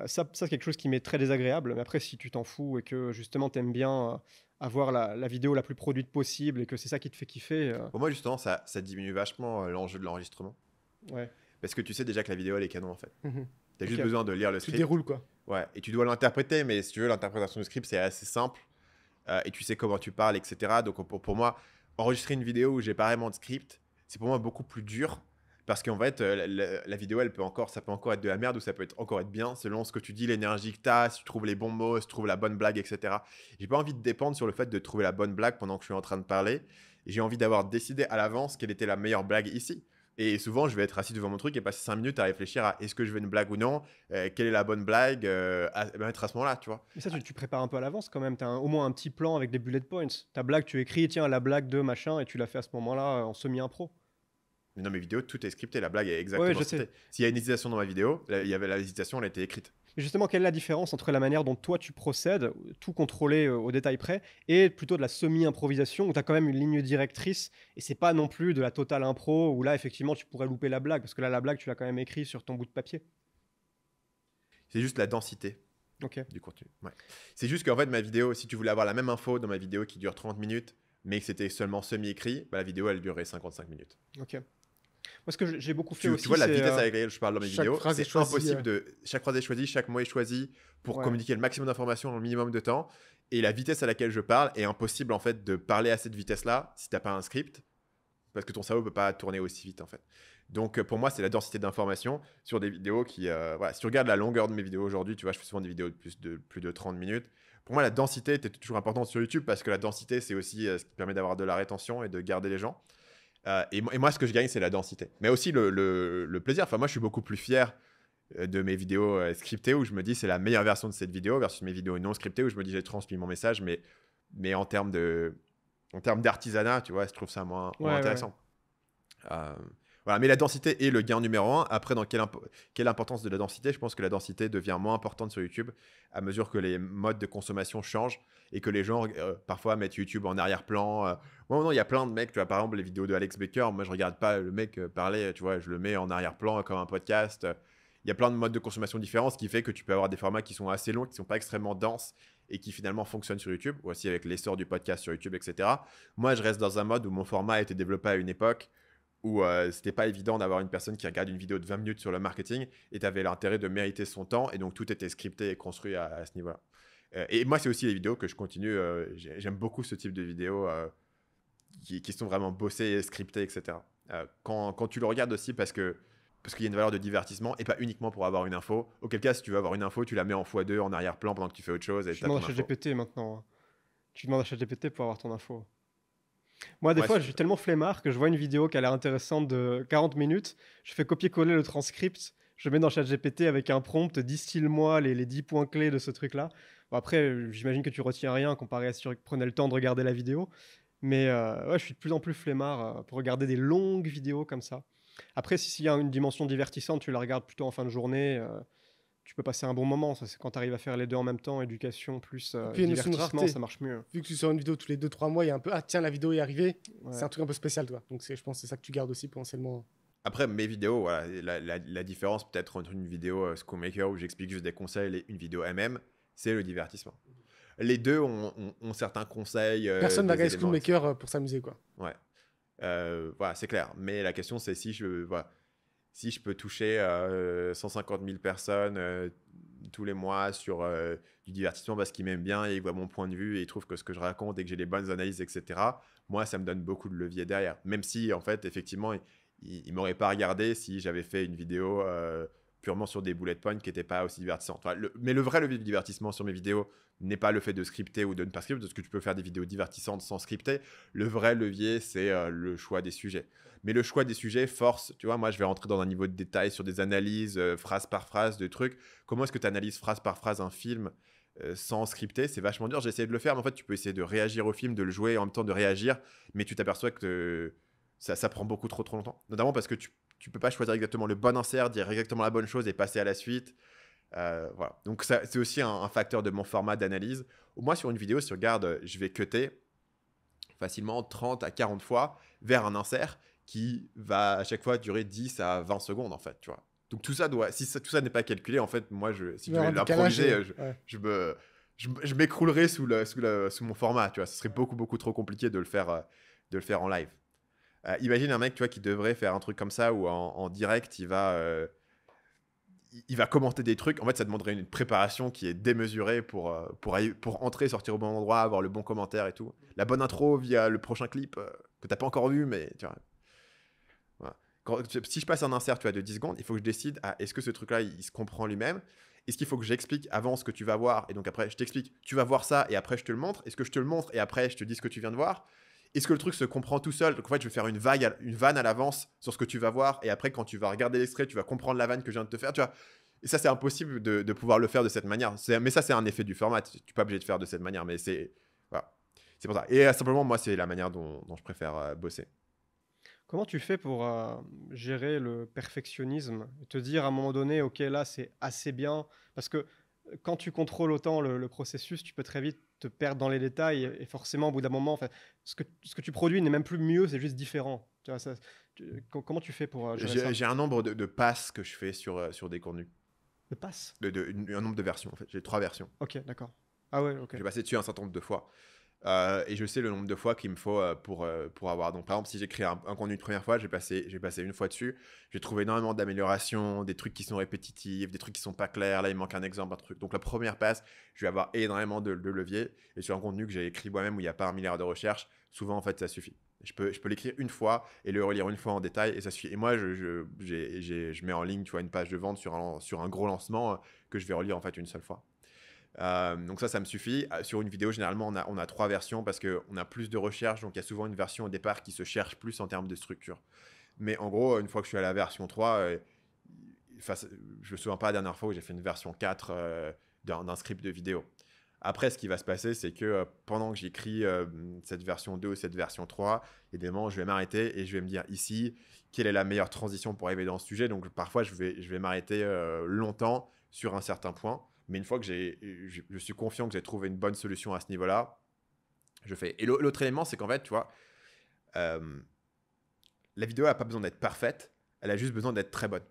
Ça, c'est quelque chose qui m'est très désagréable. Mais après, si tu t'en fous et que justement, tu aimes bien avoir la vidéo la plus produite possible et que c'est ça qui te fait kiffer, Pour moi, justement, ça diminue vachement l'enjeu de l'enregistrement. ouais. Parce que tu sais déjà que la vidéo, elle est canon, en fait. Mhm. Tu as juste Ok. besoin de lire le Tu script. déroules, quoi. Ouais, et tu dois l'interpréter, mais si tu veux, l'interprétation du script, c'est assez simple. Et tu sais comment tu parles, etc. Donc, pour moi, enregistrer une vidéo où j'ai pas vraiment de script, c'est pour moi beaucoup plus dur. Parce qu'en fait, la vidéo, ça peut encore être de la merde ou ça peut encore être bien selon ce que tu dis, l'énergie que tu as, si tu trouves les bons mots, si tu trouves la bonne blague, etc. J'ai pas envie de dépendre sur le fait de trouver la bonne blague pendant que je suis en train de parler. J'ai envie d'avoir décidé à l'avance quelle était la meilleure blague ici. Et souvent, je vais être assis devant mon truc et passer 5 minutes à réfléchir à est-ce que je veux une blague ou non, quelle est la bonne blague, à mettre à ce moment-là, tu vois. Mais ça, tu prépares un peu à l'avance quand même. Tu as au moins un petit plan avec des bullet points. Ta blague, tu écris, tiens, la blague de machin, et tu l'as fait à ce moment-là en semi-impro. Mais dans mes vidéos, tout est scripté, la blague est Ouais, exactement je sais. scriptée. S'il y a une hésitation dans ma vidéo, il y avait la hésitation, elle a été écrite. Et justement, quelle est la différence entre la manière dont toi tu procèdes, tout contrôlé au détail près, et plutôt de la semi-improvisation où tu as quand même une ligne directrice et c'est pas non plus de la totale impro où là, effectivement, tu pourrais louper la blague parce que là, la blague, tu l'as quand même écrit sur ton bout de papier. C'est juste la densité Ok. du contenu. Ouais. C'est juste qu'en fait, ma vidéo, si tu voulais avoir la même info dans ma vidéo qui dure 30 minutes, mais que c'était seulement semi-écrit, bah, la vidéo, elle durerait 55 minutes. Ok. Moi, ce que j'ai beaucoup fait Tu aussi, vois la c'est vitesse avec laquelle je parle dans mes chaque vidéos, phrase est c'est choisie, impossible de... Chaque phrase est choisie, chaque mot est choisi pour Ouais. communiquer le maximum d'informations dans le minimum de temps. Et la vitesse à laquelle je parle est impossible en fait de parler à cette vitesse-là si tu n'as pas un script, parce que ton cerveau ne peut pas tourner aussi vite en fait. Donc pour moi, c'est la densité d'informations sur des vidéos qui... voilà, si tu regardes la longueur de mes vidéos aujourd'hui, tu vois, je fais souvent des vidéos de plus de 30 minutes. Pour moi, la densité était toujours importante sur YouTube parce que la densité, c'est aussi ce qui permet d'avoir de la rétention et de garder les gens. Et moi, ce que je gagne, c'est la densité. Mais aussi le plaisir. Enfin, moi, je suis beaucoup plus fier de mes vidéos scriptées où je me dis c'est la meilleure version de cette vidéo versus mes vidéos non scriptées où je me dis j'ai transmis mon message, mais en termes d'artisanat, tu vois, je trouve ça moins Ouais, ouais, intéressant. Voilà, mais la densité est le gain numéro un. Après, dans quelle importance de la densité? Je pense que la densité devient moins importante sur YouTube à mesure que les modes de consommation changent et que les gens parfois mettent YouTube en arrière-plan. Ouais, non, il y a plein de mecs, tu vois, par exemple les vidéos de Alex Baker, moi je regarde pas le mec parler, tu vois, je le mets en arrière-plan comme un podcast. Il y a plein de modes de consommation différents, ce qui fait que tu peux avoir des formats qui sont assez longs, qui sont pas extrêmement denses et qui finalement fonctionnent sur YouTube, ou aussi avec l'essor du podcast sur YouTube, etc. Moi, je reste dans un mode où mon format a été développé à une époque où c'était pas évident d'avoir une personne qui regarde une vidéo de 20 minutes sur le marketing et tu avais l'intérêt de mériter son temps et donc tout était scripté et construit à ce niveau-là. Et moi, c'est aussi les vidéos que je continue. J'aime beaucoup ce type de vidéos qui sont vraiment bossées et scriptées, etc. Quand tu le regardes aussi parce qu'il y a une valeur de divertissement et pas uniquement pour avoir une info. Auquel cas, si tu veux avoir une info, tu la mets en x2 en arrière-plan pendant que tu fais autre chose et Tu tu as demandes ton à info. ChatGPT maintenant, hein. Tu demandes à ChatGPT pour avoir ton info. Moi, des Ouais, fois, je suis tellement flemmard que je vois une vidéo qui a l'air intéressante de 40 minutes, je fais copier-coller le transcript, je le mets dans ChatGPT avec un prompt, distille-moi les 10 points clés de ce truc-là. Bon, après, j'imagine que tu retiens rien comparé à si tu prenais le temps de regarder la vidéo. Mais ouais, je suis de plus en plus flemmard pour regarder des longues vidéos comme ça. Après, s'il y a une dimension divertissante, tu la regardes plutôt en fin de journée. Tu peux passer un bon moment. Ça, c'est quand tu arrives à faire les deux en même temps, éducation plus puis, il y a une notion de divertissement, rareté. ça marche mieux. Vu que tu sors une vidéo tous les 2-3 mois, il y a un peu, ah tiens, la vidéo est arrivée. Ouais. C'est un truc un peu spécial, toi. Donc je pense que c'est ça que tu gardes aussi potentiellement. Après, mes vidéos, voilà, la différence peut-être entre une vidéo Schoolmaker où j'explique juste des conseils et une vidéo MM, c'est le divertissement. Les deux ont certains conseils. Personne va des regarder éléments, Schoolmaker pour s'amuser, quoi. Ouais. Voilà, c'est clair. Mais la question, c'est si je peux toucher 150 000 personnes tous les mois sur du divertissement parce qu'ils m'aiment bien et ils voient mon point de vue et ils trouvent que ce que je raconte et que j'ai les bonnes analyses, etc. Moi, ça me donne beaucoup de levier derrière. Même si, en fait, effectivement, ils ne m'auraient pas regardé si j'avais fait une vidéo purement sur des bullet points qui n'étaient pas aussi divertissantes. Enfin, mais le vrai levier de divertissement sur mes vidéos n'est pas le fait de scripter ou de ne pas scripter, parce que tu peux faire des vidéos divertissantes sans scripter. Le vrai levier, c'est le choix des sujets. Mais le choix des sujets force, tu vois, moi je vais rentrer dans un niveau de détail sur des analyses, phrase par phrase, de trucs. Comment est-ce que tu analyses phrase par phrase un film sans scripter? C'est vachement dur, j'ai essayé de le faire, mais en fait tu peux essayer de réagir au film, de le jouer et en même temps de réagir, mais tu t'aperçois que ça prend beaucoup trop longtemps. Notamment parce que tu peux pas choisir exactement le bon insert, dire exactement la bonne chose et passer à la suite. Voilà. Donc ça, c'est aussi un facteur de mon format d'analyse. Au moins sur une vidéo, si tu regardes, je vais cutter facilement 30 à 40 fois vers un insert qui va à chaque fois durer 10 à 20 secondes en fait, tu vois. Donc tout ça tout ça n'est pas calculé, en fait, moi si je devais l'improviser, je m'écroulerais sous mon format, tu vois. Ce serait beaucoup trop compliqué de le faire en live. Imagine un mec, tu vois, qui devrait faire un truc comme ça où en direct, il va commenter des trucs. En fait, ça demanderait une préparation qui est démesurée pour entrer, sortir au bon endroit, avoir le bon commentaire et tout. La bonne intro via le prochain clip que t'as pas encore vu, mais tu vois. Voilà. Si je passe un insert, tu vois, de 10 secondes, il faut que je décide, est-ce que ce truc-là, il se comprend lui-même? Est-ce qu'il faut que j'explique avant ce que tu vas voir? Et donc après, je t'explique, tu vas voir ça et après, je te le montre. Est-ce que je te le montre et après, je te dis ce que tu viens de voir? Est-ce que le truc se comprend tout seul? Donc en fait, je vais faire une vanne à l'avance sur ce que tu vas voir. Et après, quand tu vas regarder l'extrait, tu vas comprendre la vanne que je viens de te faire. Tu vois. Et ça, c'est impossible de pouvoir le faire de cette manière. Mais ça, c'est un effet du format. Tu n'es pas obligé de faire de cette manière. Mais c'est voilà. C'est pour ça. Et simplement, moi, c'est la manière dont je préfère bosser. Comment tu fais pour gérer le perfectionnisme et te dire à un moment donné, ok, là c'est assez bien, parce que quand tu contrôles autant le processus, tu peux très vite te perdre dans les détails et forcément au bout d'un moment, enfin, ce que tu produis n'est même plus mieux, c'est juste différent. Tu vois, comment tu fais pour gérer ça? J'ai un nombre de passes que je fais sur des contenus. De passe? Un nombre de versions, en fait. J'ai 3 versions. Ok, d'accord. Ah ouais, ok. J'ai passé dessus un certain nombre de fois. Et je sais le nombre de fois qu'il me faut pour avoir. Donc, par exemple, si j'écris un contenu une première fois, j'ai passé une fois dessus. J'ai trouvé énormément d'améliorations, des trucs qui sont répétitifs, des trucs qui sont pas clairs. Là, il manque un exemple, un truc. Donc, la première passe, je vais avoir énormément de leviers. Et sur un contenu que j'ai écrit moi-même où il n'y a pas 1 milliard de recherches, souvent, en fait, ça suffit. Je peux l'écrire une fois et le relire une fois en détail et ça suffit. Et moi, je mets en ligne, tu vois, une page de vente sur un gros lancement que je vais relire en fait une seule fois. Donc ça me suffit. Sur une vidéo, généralement, on a 3 versions parce qu'on a plus de recherche. Donc, il y a souvent une version au départ qui se cherche plus en termes de structure. Mais en gros, une fois que je suis à la version 3, je me souviens pas la dernière fois où j'ai fait une version 4 d'un script de vidéo. Après, ce qui va se passer, c'est que pendant que j'écris cette version 2 ou cette version 3, évidemment, je vais m'arrêter et je vais me dire ici, quelle est la meilleure transition pour arriver dans ce sujet. Donc, parfois, je vais m'arrêter longtemps sur un certain point. Mais une fois que je suis confiant que j'ai trouvé une bonne solution à ce niveau-là, je fais. Et l'autre élément, c'est qu'en fait, tu vois, la vidéo n'a pas besoin d'être parfaite, elle a juste besoin d'être très bonne.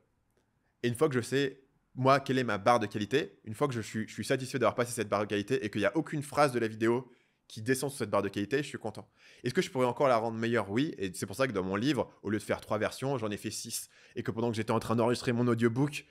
Et une fois que je sais, moi, quelle est ma barre de qualité, une fois que je suis satisfait d'avoir passé cette barre de qualité et qu'il n'y a aucune phrase de la vidéo qui descend sur cette barre de qualité, je suis content. Est-ce que je pourrais encore la rendre meilleure? Oui. Et c'est pour ça que dans mon livre, au lieu de faire 3 versions, j'en ai fait 6. Et que pendant que j'étais en train d'enregistrer mon audiobook,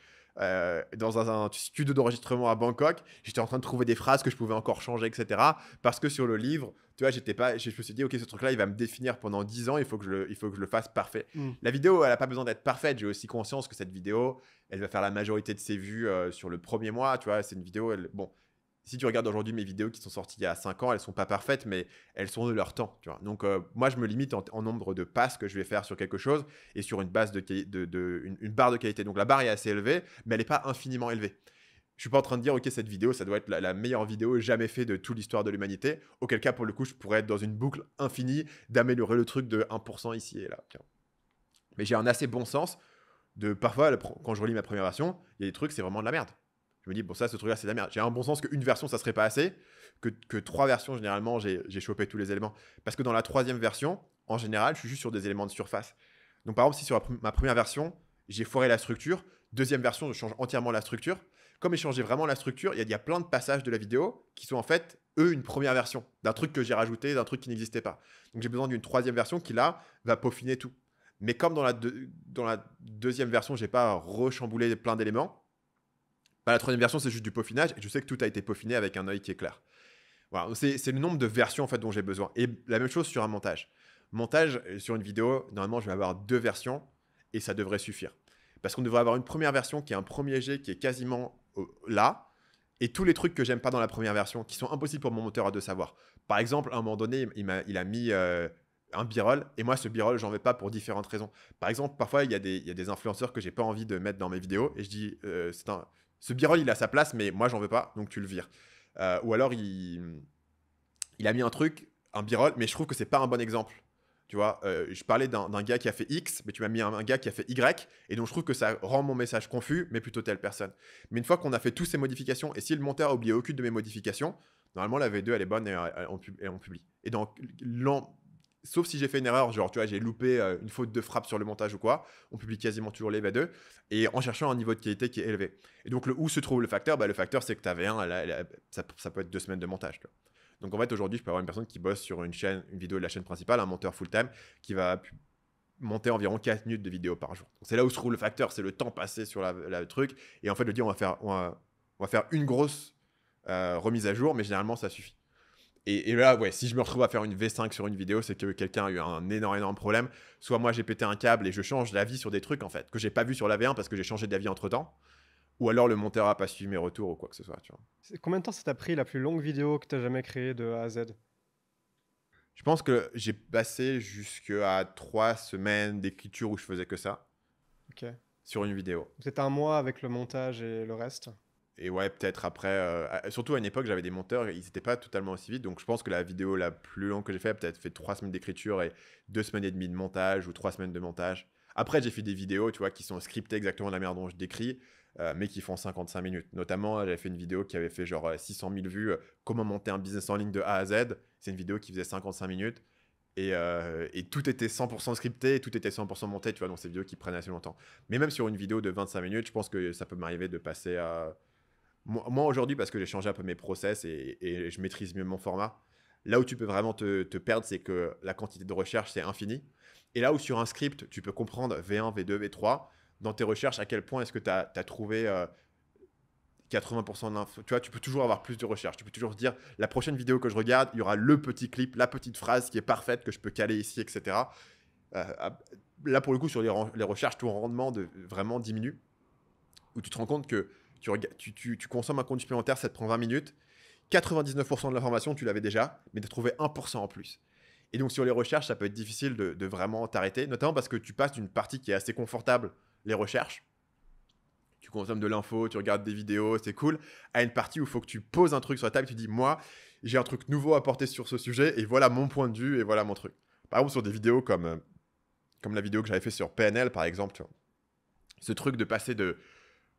dans un studio d'enregistrement à Bangkok, j'étais en train de trouver des phrases que je pouvais encore changer, etc. Parce que sur le livre, tu vois, je me suis dit, ok, ce truc-là, il va me définir pendant 10 ans, il faut que je le fasse parfait. La vidéo, elle n'a pas besoin d'être parfaite. J'ai aussi conscience que cette vidéo, elle va faire la majorité de ses vues sur le premier mois. Tu vois, c'est une vidéo, bon, si tu regardes aujourd'hui mes vidéos qui sont sorties il y a 5 ans, elles sont pas parfaites, mais elles sont de leur temps. Tu vois. Donc, moi, je me limite en nombre de passes que je vais faire sur quelque chose et sur une base une barre de qualité. Donc, la barre est assez élevée, mais elle n'est pas infiniment élevée. Je suis pas en train de dire, ok, cette vidéo, ça doit être la meilleure vidéo jamais faite de toute l'histoire de l'humanité. Auquel cas, pour le coup, je pourrais être dans une boucle infinie d'améliorer le truc de 1% ici et là. Mais j'ai un assez bon sens de parfois, quand je relis ma première version, il y a des trucs, c'est vraiment de la merde. Je me dis, bon, ça, ce truc-là, c'est de la merde. J'ai un bon sens qu'une version, ça serait pas assez, que 3 versions, généralement, j'ai chopé tous les éléments. Parce que dans la 3e version, en général, je suis juste sur des éléments de surface. Donc, par exemple, si sur ma première version, j'ai foiré la structure, 2e version, je change entièrement la structure. Comme j'ai changé vraiment la structure, il y a plein de passages de la vidéo qui sont en fait, eux, une première version d'un truc que j'ai rajouté, d'un truc qui n'existait pas. Donc, j'ai besoin d'une 3e version qui, là, va peaufiner tout. Mais comme dans la 2e version, j'ai pas rechamboulé plein d'éléments, la 3e version, c'est juste du peaufinage et je sais que tout a été peaufiné avec un œil qui est clair. Voilà, c'est le nombre de versions en fait dont j'ai besoin. Et la même chose sur un montage. Montage, sur une vidéo, normalement, je vais avoir 2 versions et ça devrait suffire. Parce qu'on devrait avoir une première version qui est un premier jet qui est quasiment là et tous les trucs que j'aime pas dans la première version qui sont impossibles pour mon monteur de savoir. Par exemple, à un moment donné, il a mis un b-roll et moi, ce b-roll, j'en veux pas pour différentes raisons. Par exemple, parfois, il y a des influenceurs que j'ai pas envie de mettre dans mes vidéos et je dis, ce b-roll, il a sa place, mais moi, j'en veux pas, donc tu le vires. Ou alors, il a mis un truc, un b-roll, mais je trouve que c'est pas un bon exemple. Tu vois, je parlais d'un gars qui a fait X, mais tu m'as mis un gars qui a fait Y, et donc je trouve que ça rend mon message confus, mais plutôt telle personne. Mais une fois qu'on a fait toutes ces modifications, et si le monteur a oublié aucune de mes modifications, normalement la V2 elle est bonne et on publie. Et donc, sauf si j'ai fait une erreur, genre tu vois, j'ai loupé une faute de frappe sur le montage ou quoi, on publie quasiment toujours les V2, et en cherchant un niveau de qualité qui est élevé. Et donc, où se trouve le facteur? Le facteur, c'est que ta V1, ça peut être 2 semaines de montage. Tu vois. Donc en fait, aujourd'hui, je peux avoir une personne qui bosse sur une vidéo de la chaîne principale, un monteur full-time, qui va monter environ 4 minutes de vidéo par jour. Donc, c'est là où se trouve le facteur, c'est le temps passé sur le truc. Et en fait, de dire, on va faire une grosse remise à jour, mais généralement, ça suffit. Et là, ouais, si je me retrouve à faire une V5 sur une vidéo, c'est que quelqu'un a eu un énorme problème. Soit moi, j'ai pété un câble et je change d'avis sur des trucs, en fait, que j'ai pas vu sur la V1 parce que j'ai changé d'avis entre-temps. Ou alors le monteur a pas suivi mes retours ou quoi que ce soit, tu vois. Combien de temps ça t'a pris la plus longue vidéo que tu as jamais créée de A à Z? Je pense que j'ai passé jusqu'à 3 semaines d'écriture où je faisais que ça Ok. sur une vidéo. C'était un mois avec le montage et le reste. Et ouais, peut-être après, surtout à une époque, j'avais des monteurs, ils n'étaient pas totalement aussi vite. Donc je pense que la vidéo la plus longue que j'ai fait a peut-être fait 3 semaines d'écriture et 2 semaines et demie de montage ou 3 semaines de montage. Après, j'ai fait des vidéos, tu vois, qui sont scriptées exactement de la manière dont je décris, mais qui font 55 minutes. Notamment, j'avais fait une vidéo qui avait fait genre 600 000 vues, comment monter un business en ligne de A à Z. C'est une vidéo qui faisait 55 minutes. Et tout était 100% scripté, tout était 100% monté, tu vois, donc c'est des vidéos qui prennent assez longtemps. Mais même sur une vidéo de 25 minutes, je pense que ça peut m'arriver de passer à... Moi aujourd'hui, parce que j'ai changé un peu mes process et je maîtrise mieux mon format, là où tu peux vraiment te perdre, c'est que la quantité de recherche, c'est infini. Et là où sur un script, tu peux comprendre V1, V2, V3, dans tes recherches, à quel point est-ce que tu as trouvé 80% d'infos. Tu vois, tu peux toujours avoir plus de recherche. Tu peux toujours se dire, la prochaine vidéo que je regarde, il y aura le petit clip, la petite phrase qui est parfaite, que je peux caler ici, etc. Là, pour le coup, sur les recherches, ton rendement vraiment diminue. Où tu te rends compte que tu consommes un contenu supplémentaire, ça te prend 20 minutes. 99% de l'information, tu l'avais déjà, mais tu as trouvé 1% en plus. Et donc, sur les recherches, ça peut être difficile de vraiment t'arrêter, notamment parce que tu passes d'une partie qui est assez confortable, les recherches. Tu consommes de l'info, tu regardes des vidéos, c'est cool, à une partie où il faut que tu poses un truc sur la table et tu dis, moi, j'ai un truc nouveau à apporter sur ce sujet, et voilà mon point de vue, et voilà mon truc. Par exemple, sur des vidéos comme la vidéo que j'avais fait sur PNL, par exemple, tu vois, ce truc de passer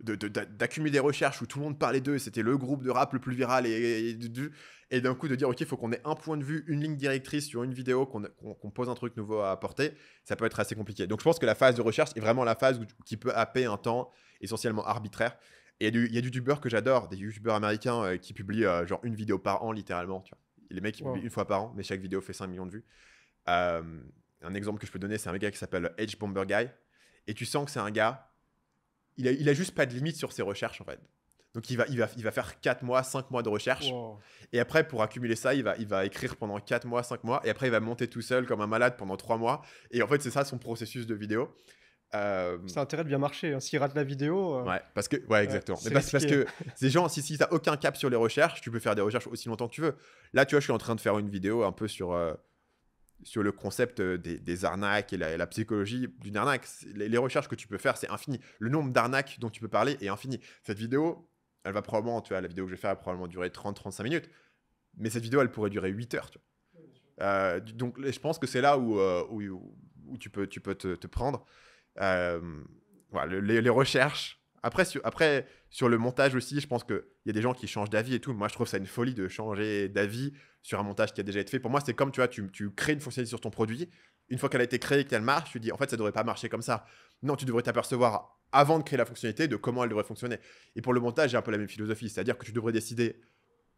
d'accumuler des recherches où tout le monde parlait d'eux, c'était le groupe de rap le plus viral, et d'un coup de dire, ok, il faut qu'on ait un point de vue, une ligne directrice sur une vidéo, qu'on pose un truc nouveau à apporter, ça peut être assez compliqué. Donc je pense que la phase de recherche est vraiment la phase qui peut happer un temps essentiellement arbitraire. Et il y a des youtubeurs que j'adore, des youtubeurs américains qui publient genre une vidéo par an littéralement, tu vois. Et les mecs ils publient une fois par an, mais chaque vidéo fait 5 millions de vues. Un exemple que je peux donner, c'est un gars qui s'appelle Edge Bomber Guy, et tu sens que c'est un gars, il a juste pas de limite sur ses recherches en fait. Donc il va faire 4 mois, 5 mois de recherche. Wow. Et après, pour accumuler ça, il va écrire pendant 4 mois, 5 mois. Et après, il va monter tout seul comme un malade pendant 3 mois. Et en fait, c'est ça son processus de vidéo. C'est intérêt de bien marcher. Hein. S'il rate la vidéo. Ouais, exactement. C'est Mais parce que ces gens, si t'as aucun cap sur les recherches, tu peux faire des recherches aussi longtemps que tu veux. Là, tu vois, je suis en train de faire une vidéo un peu sur le concept des arnaques et la psychologie d'une arnaque. Les recherches que tu peux faire, c'est infini. Le nombre d'arnaques dont tu peux parler est infini. Cette vidéo, elle va probablement, tu vois, la vidéo que je vais faire va probablement durer 30-35 minutes. Mais cette vidéo, elle pourrait durer 8 heures. Tu vois. Donc, je pense que c'est là où tu peux te prendre. Voilà, les recherches. Après, sur le montage aussi, je pense qu'il y a des gens qui changent d'avis et tout. Moi, je trouve ça une folie de changer d'avis sur un montage qui a déjà été fait. Pour moi, c'est comme, tu vois, tu crées une fonctionnalité sur ton produit. Une fois qu'elle a été créée et qu'elle marche, tu dis, en fait, ça ne devrait pas marcher comme ça. Non, tu devrais t'apercevoir, avant de créer la fonctionnalité, de comment elle devrait fonctionner. Et pour le montage, j'ai un peu la même philosophie. C'est-à-dire que tu devrais décider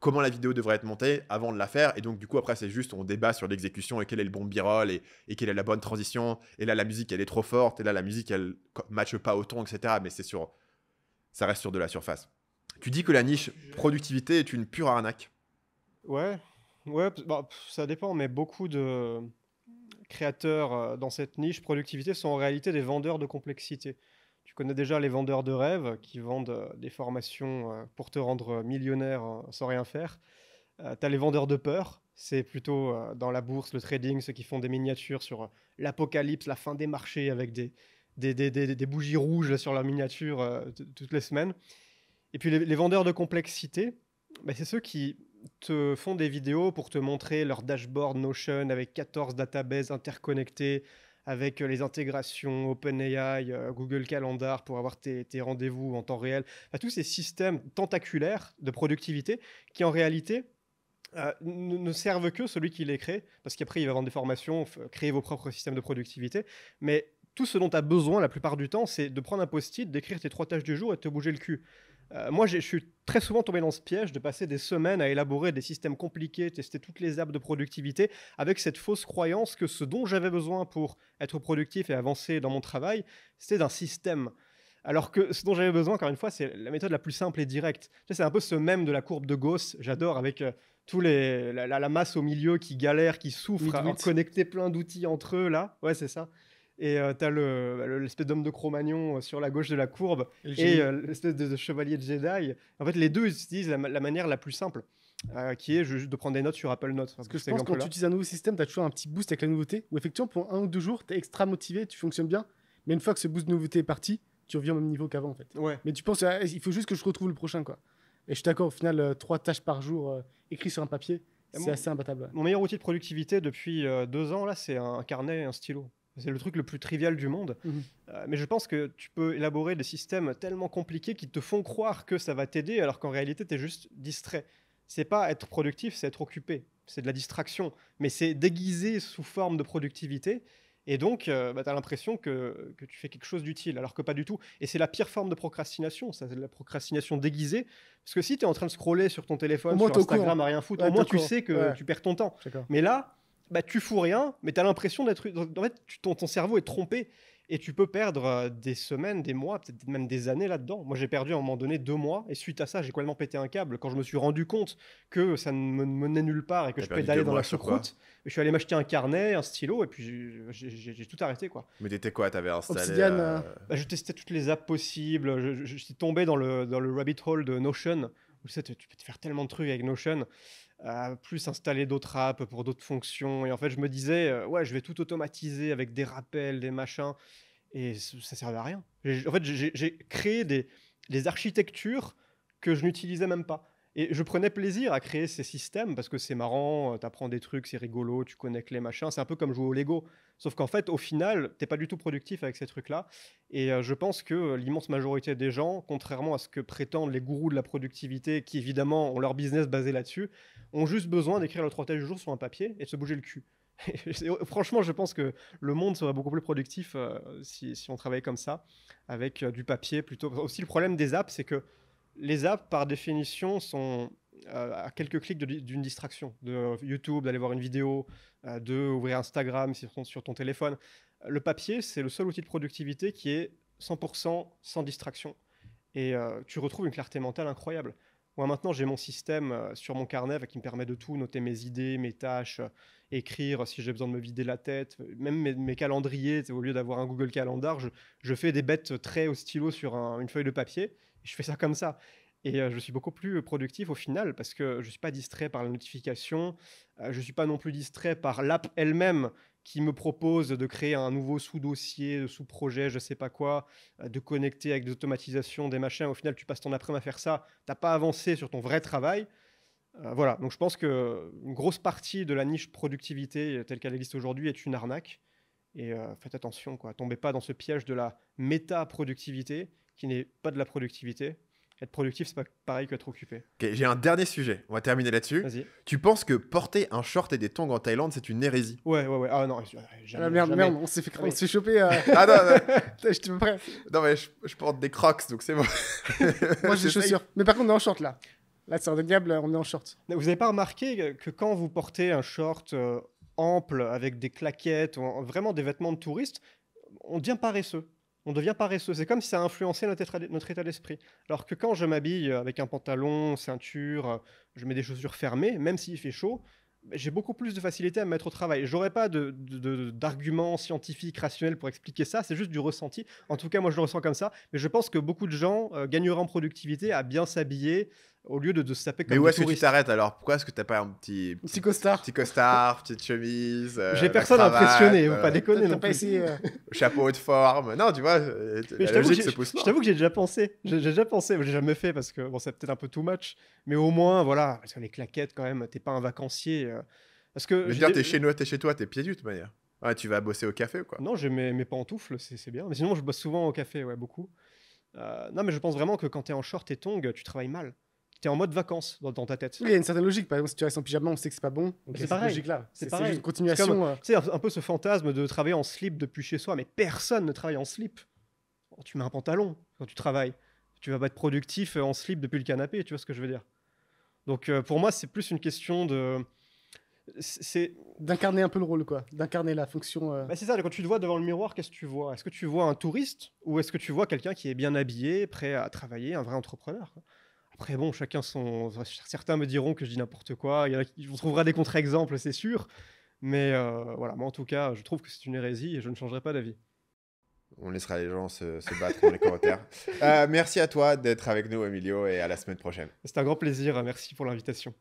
comment la vidéo devrait être montée avant de la faire. Et donc, du coup, après, c'est juste, on débat sur l'exécution et quel est le bon b-roll et quelle est la bonne transition. Et là, la musique, elle est trop forte. Et là, la musique, elle ne matche pas au ton, etc. Mais ça reste sur de la surface. Tu dis que la niche productivité est une pure arnaque. Ouais, ça dépend, mais beaucoup de créateurs dans cette niche productivité sont en réalité des vendeurs de complexité. Tu connais déjà les vendeurs de rêves qui vendent des formations pour te rendre millionnaire sans rien faire. Tu as les vendeurs de peur, c'est plutôt dans la bourse, le trading, ceux qui font des miniatures sur l'apocalypse, la fin des marchés avec des bougies rouges sur leur miniature toutes les semaines. Et puis les vendeurs de complexité, c'est ceux qui te font des vidéos pour te montrer leur dashboard Notion avec 14 databases interconnectées, avec les intégrations OpenAI, Google Calendar pour avoir tes rendez-vous en temps réel. Enfin, tous ces systèmes tentaculaires de productivité qui, en réalité, ne servent que celui qui les crée, parce qu'après, il va vendre des formations, créer vos propres systèmes de productivité. Mais tout ce dont tu as besoin la plupart du temps, c'est de prendre un post-it, d'écrire tes 3 tâches du jour et de te bouger le cul. Moi, je suis très souvent tombé dans ce piège de passer des semaines à élaborer des systèmes compliqués, tester toutes les apps de productivité, avec cette fausse croyance que ce dont j'avais besoin pour être productif et avancer dans mon travail, c'était d'un système. Alors que ce dont j'avais besoin, encore une fois, c'est la méthode la plus simple et directe. Tu sais, c'est un peu ce même de la courbe de Gauss, j'adore, avec la masse au milieu qui galère, qui souffre à Mid-wit. connecter plein d'outils entre eux, là. Ouais, c'est ça. Et tu as l'espèce d'homme de Cro-Magnon sur la gauche de la courbe Le et génie. l'espèce de chevalier de Jedi. En fait, les deux utilisent la manière la plus simple, qui est juste de prendre des notes sur Apple Notes. Parce que je pense que quand tu utilises un nouveau système, tu as toujours un petit boost avec la nouveauté, où effectivement, pour 1 ou 2 jours, tu es extra motivé, tu fonctionnes bien, mais une fois que ce boost de nouveauté est parti, tu reviens au même niveau qu'avant, en fait. Ouais. Mais tu penses, il faut juste que je retrouve le prochain, quoi. Et je suis d'accord, au final, 3 tâches par jour écrites sur un papier, c'est moi- assez imbattable. Mon meilleur outil de productivité depuis 2 ans, là, c'est un carnet et un stylo. C'est le truc le plus trivial du monde. Mhm. Mais je pense que tu peux élaborer des systèmes tellement compliqués qui te font croire que ça va t'aider, alors qu'en réalité, tu es juste distrait. C'est pas être productif, c'est être occupé. C'est de la distraction. Mais c'est déguisé sous forme de productivité. Et donc, tu as l'impression que tu fais quelque chose d'utile, alors que pas du tout. Et c'est la pire forme de procrastination, ça, c'est de la procrastination déguisée. Parce que si tu es en train de scroller sur ton téléphone, Au moins, sur t'es au Instagram, courant. à rien foutre, Ouais, au moins t'es au tu courant. sais que Ouais. tu perds ton temps. D'accord. Mais là, tu fous rien, mais tu as l'impression d'être. En fait, ton cerveau est trompé et tu peux perdre des semaines, des mois, peut-être même des années là-dedans. Moi, j'ai perdu à un moment donné 2 mois et suite à ça, j'ai complètement pété un câble. Quand je me suis rendu compte que ça ne me menait nulle part et que T'as je perdu pédalais 2 dans mois la sur quoi? choucroute, je suis allé m'acheter un carnet, un stylo et puis j'ai tout arrêté, quoi. Mais t'étais quoi? T'avais installé. Obsidian, Je testais toutes les apps possibles. Je suis tombé dans le rabbit hole de Notion. Où, tu sais, tu peux te faire tellement de trucs avec Notion. Plus installer d'autres apps pour d'autres fonctions. Et en fait, je me disais, ouais, je vais tout automatiser avec des rappels, des machins. Et ça servait à rien. En fait, j'ai créé des architectures que je n'utilisais même pas. Et je prenais plaisir à créer ces systèmes parce que c'est marrant, tu apprends des trucs, c'est rigolo, tu connectes les machins. C'est un peu comme jouer au Lego. Sauf qu'en fait, au final, t'es pas du tout productif avec ces trucs-là. Et je pense que l'immense majorité des gens, contrairement à ce que prétendent les gourous de la productivité, qui évidemment ont leur business basé là-dessus, ont juste besoin d'écrire le 3 tâches du jour sur un papier et de se bouger le cul. Franchement, je pense que le monde serait beaucoup plus productif si on travaillait comme ça, avec du papier plutôt. Aussi, le problème des apps, c'est que les apps, par définition, sont à quelques clics d'une distraction. De YouTube, d'aller voir une vidéo, d'ouvrir Instagram sur ton téléphone. Le papier, c'est le seul outil de productivité qui est 100% sans distraction. Et tu retrouves une clarté mentale incroyable. Moi, maintenant, j'ai mon système sur mon carnet qui me permet de tout noter mes idées, mes tâches, écrire si j'ai besoin de me vider la tête, même mes calendriers. Au lieu d'avoir un Google Calendar, je fais des bêtes traits au stylo sur une feuille de papier. Et je fais ça comme ça. Et je suis beaucoup plus productif au final parce que je ne suis pas distrait par la notification. Je ne suis pas non plus distrait par l'app elle-même qui me propose de créer un nouveau sous-dossier, sous-projet, je ne sais pas quoi, de connecter avec des automatisations, des machins. Au final, tu passes ton après-midi à faire ça. Tu n'as pas avancé sur ton vrai travail. Voilà, donc je pense qu'une grosse partie de la niche productivité telle qu'elle existe aujourd'hui est une arnaque. Et faites attention, quoi. Tombez pas dans ce piège de la méta-productivité qui n'est pas de la productivité. Être productif, c'est pas pareil qu'être occupé. Ok, j'ai un dernier sujet. On va terminer là-dessus. Vas-y. Tu penses que porter un short et des tongs en Thaïlande, c'est une hérésie? Ouais. Ah non, jamais. Ah, merde, jamais. on s'est fait, Ah oui. on s'est chopé. Ah non, non, J'étais pas prêt. non, mais je porte des crocs, donc c'est bon. Moi, j'ai des J'essaye. chaussures. Mais par contre, on est en short là. Là, c'est indéniable, on est en short. Vous n'avez pas remarqué que quand vous portez un short ample avec des claquettes, ou vraiment des vêtements de touriste, on devient paresseux. On devient paresseux. C'est comme si ça influençait notre état d'esprit. Alors que quand je m'habille avec un pantalon, ceinture, je mets des chaussures fermées, même s'il fait chaud, j'ai beaucoup plus de facilité à me mettre au travail. J'aurais pas d'arguments scientifiques, rationnels pour expliquer ça, c'est juste du ressenti. En tout cas, moi, je le ressens comme ça. Mais je pense que beaucoup de gens gagneraient en productivité à bien s'habiller, au lieu de se taper Mais comme où des est-ce que tu touristes. t'arrêtes alors? Pourquoi est-ce que t'as pas un Petit costard. petit costard, petite chemise, J'ai la personne à cravate, impressionner, faut pas déconner T'as non pas plus. essayé. chapeau de forme? Non, tu vois, Mais la logique se pousse je pas. t'avoue que j'ai déjà pensé. J'ai déjà pensé, mais j'ai jamais fait parce que bon, c'est peut-être un peu too much. Mais au moins, voilà, parce que les claquettes, quand même, t'es pas un vacancier. Parce que Mais j'ai dire, des- t'es chez toi, t'es pieds nus de toute manière. Ouais, tu vas bosser au café ou quoi? Non, j'ai mes pantoufles, c'est bien. Mais sinon, je bosse souvent au café, ouais, beaucoup. Non, mais je pense vraiment que quand t'es en short et tongs, tu travailles mal. T'es en mode vacances dans ta tête. Oui, il y a une certaine logique. Par exemple, si tu restes en pyjama, on sait que c'est pas bon. Donc il y a C'est cette pareil. logique-là. C'est C'est pareil. juste une C'est continuation. comme, tu sais, un peu ce fantasme de travailler en slip depuis chez soi, mais personne ne travaille en slip. Oh, tu mets un pantalon quand tu travailles. Tu vas pas être productif en slip depuis le canapé, tu vois ce que je veux dire. Donc pour moi, c'est plus une question de... C'est D'incarner un peu le rôle, quoi. D'incarner la fonction. bah, c'est ça, quand tu te vois devant le miroir, qu'est-ce que tu vois? Est-ce que tu vois un touriste ou est-ce que tu vois quelqu'un qui est bien habillé, prêt à travailler, un vrai entrepreneur, quoi? Après, bon, chacun son... Certains me diront que je dis n'importe quoi, il y en a qui... on trouvera des contre-exemples, c'est sûr. Mais voilà, moi en tout cas, je trouve que c'est une hérésie et je ne changerai pas d'avis. On laissera les gens se battre dans les commentaires. Merci à toi d'être avec nous, Emilio, et à la semaine prochaine. C'était un grand plaisir, merci pour l'invitation.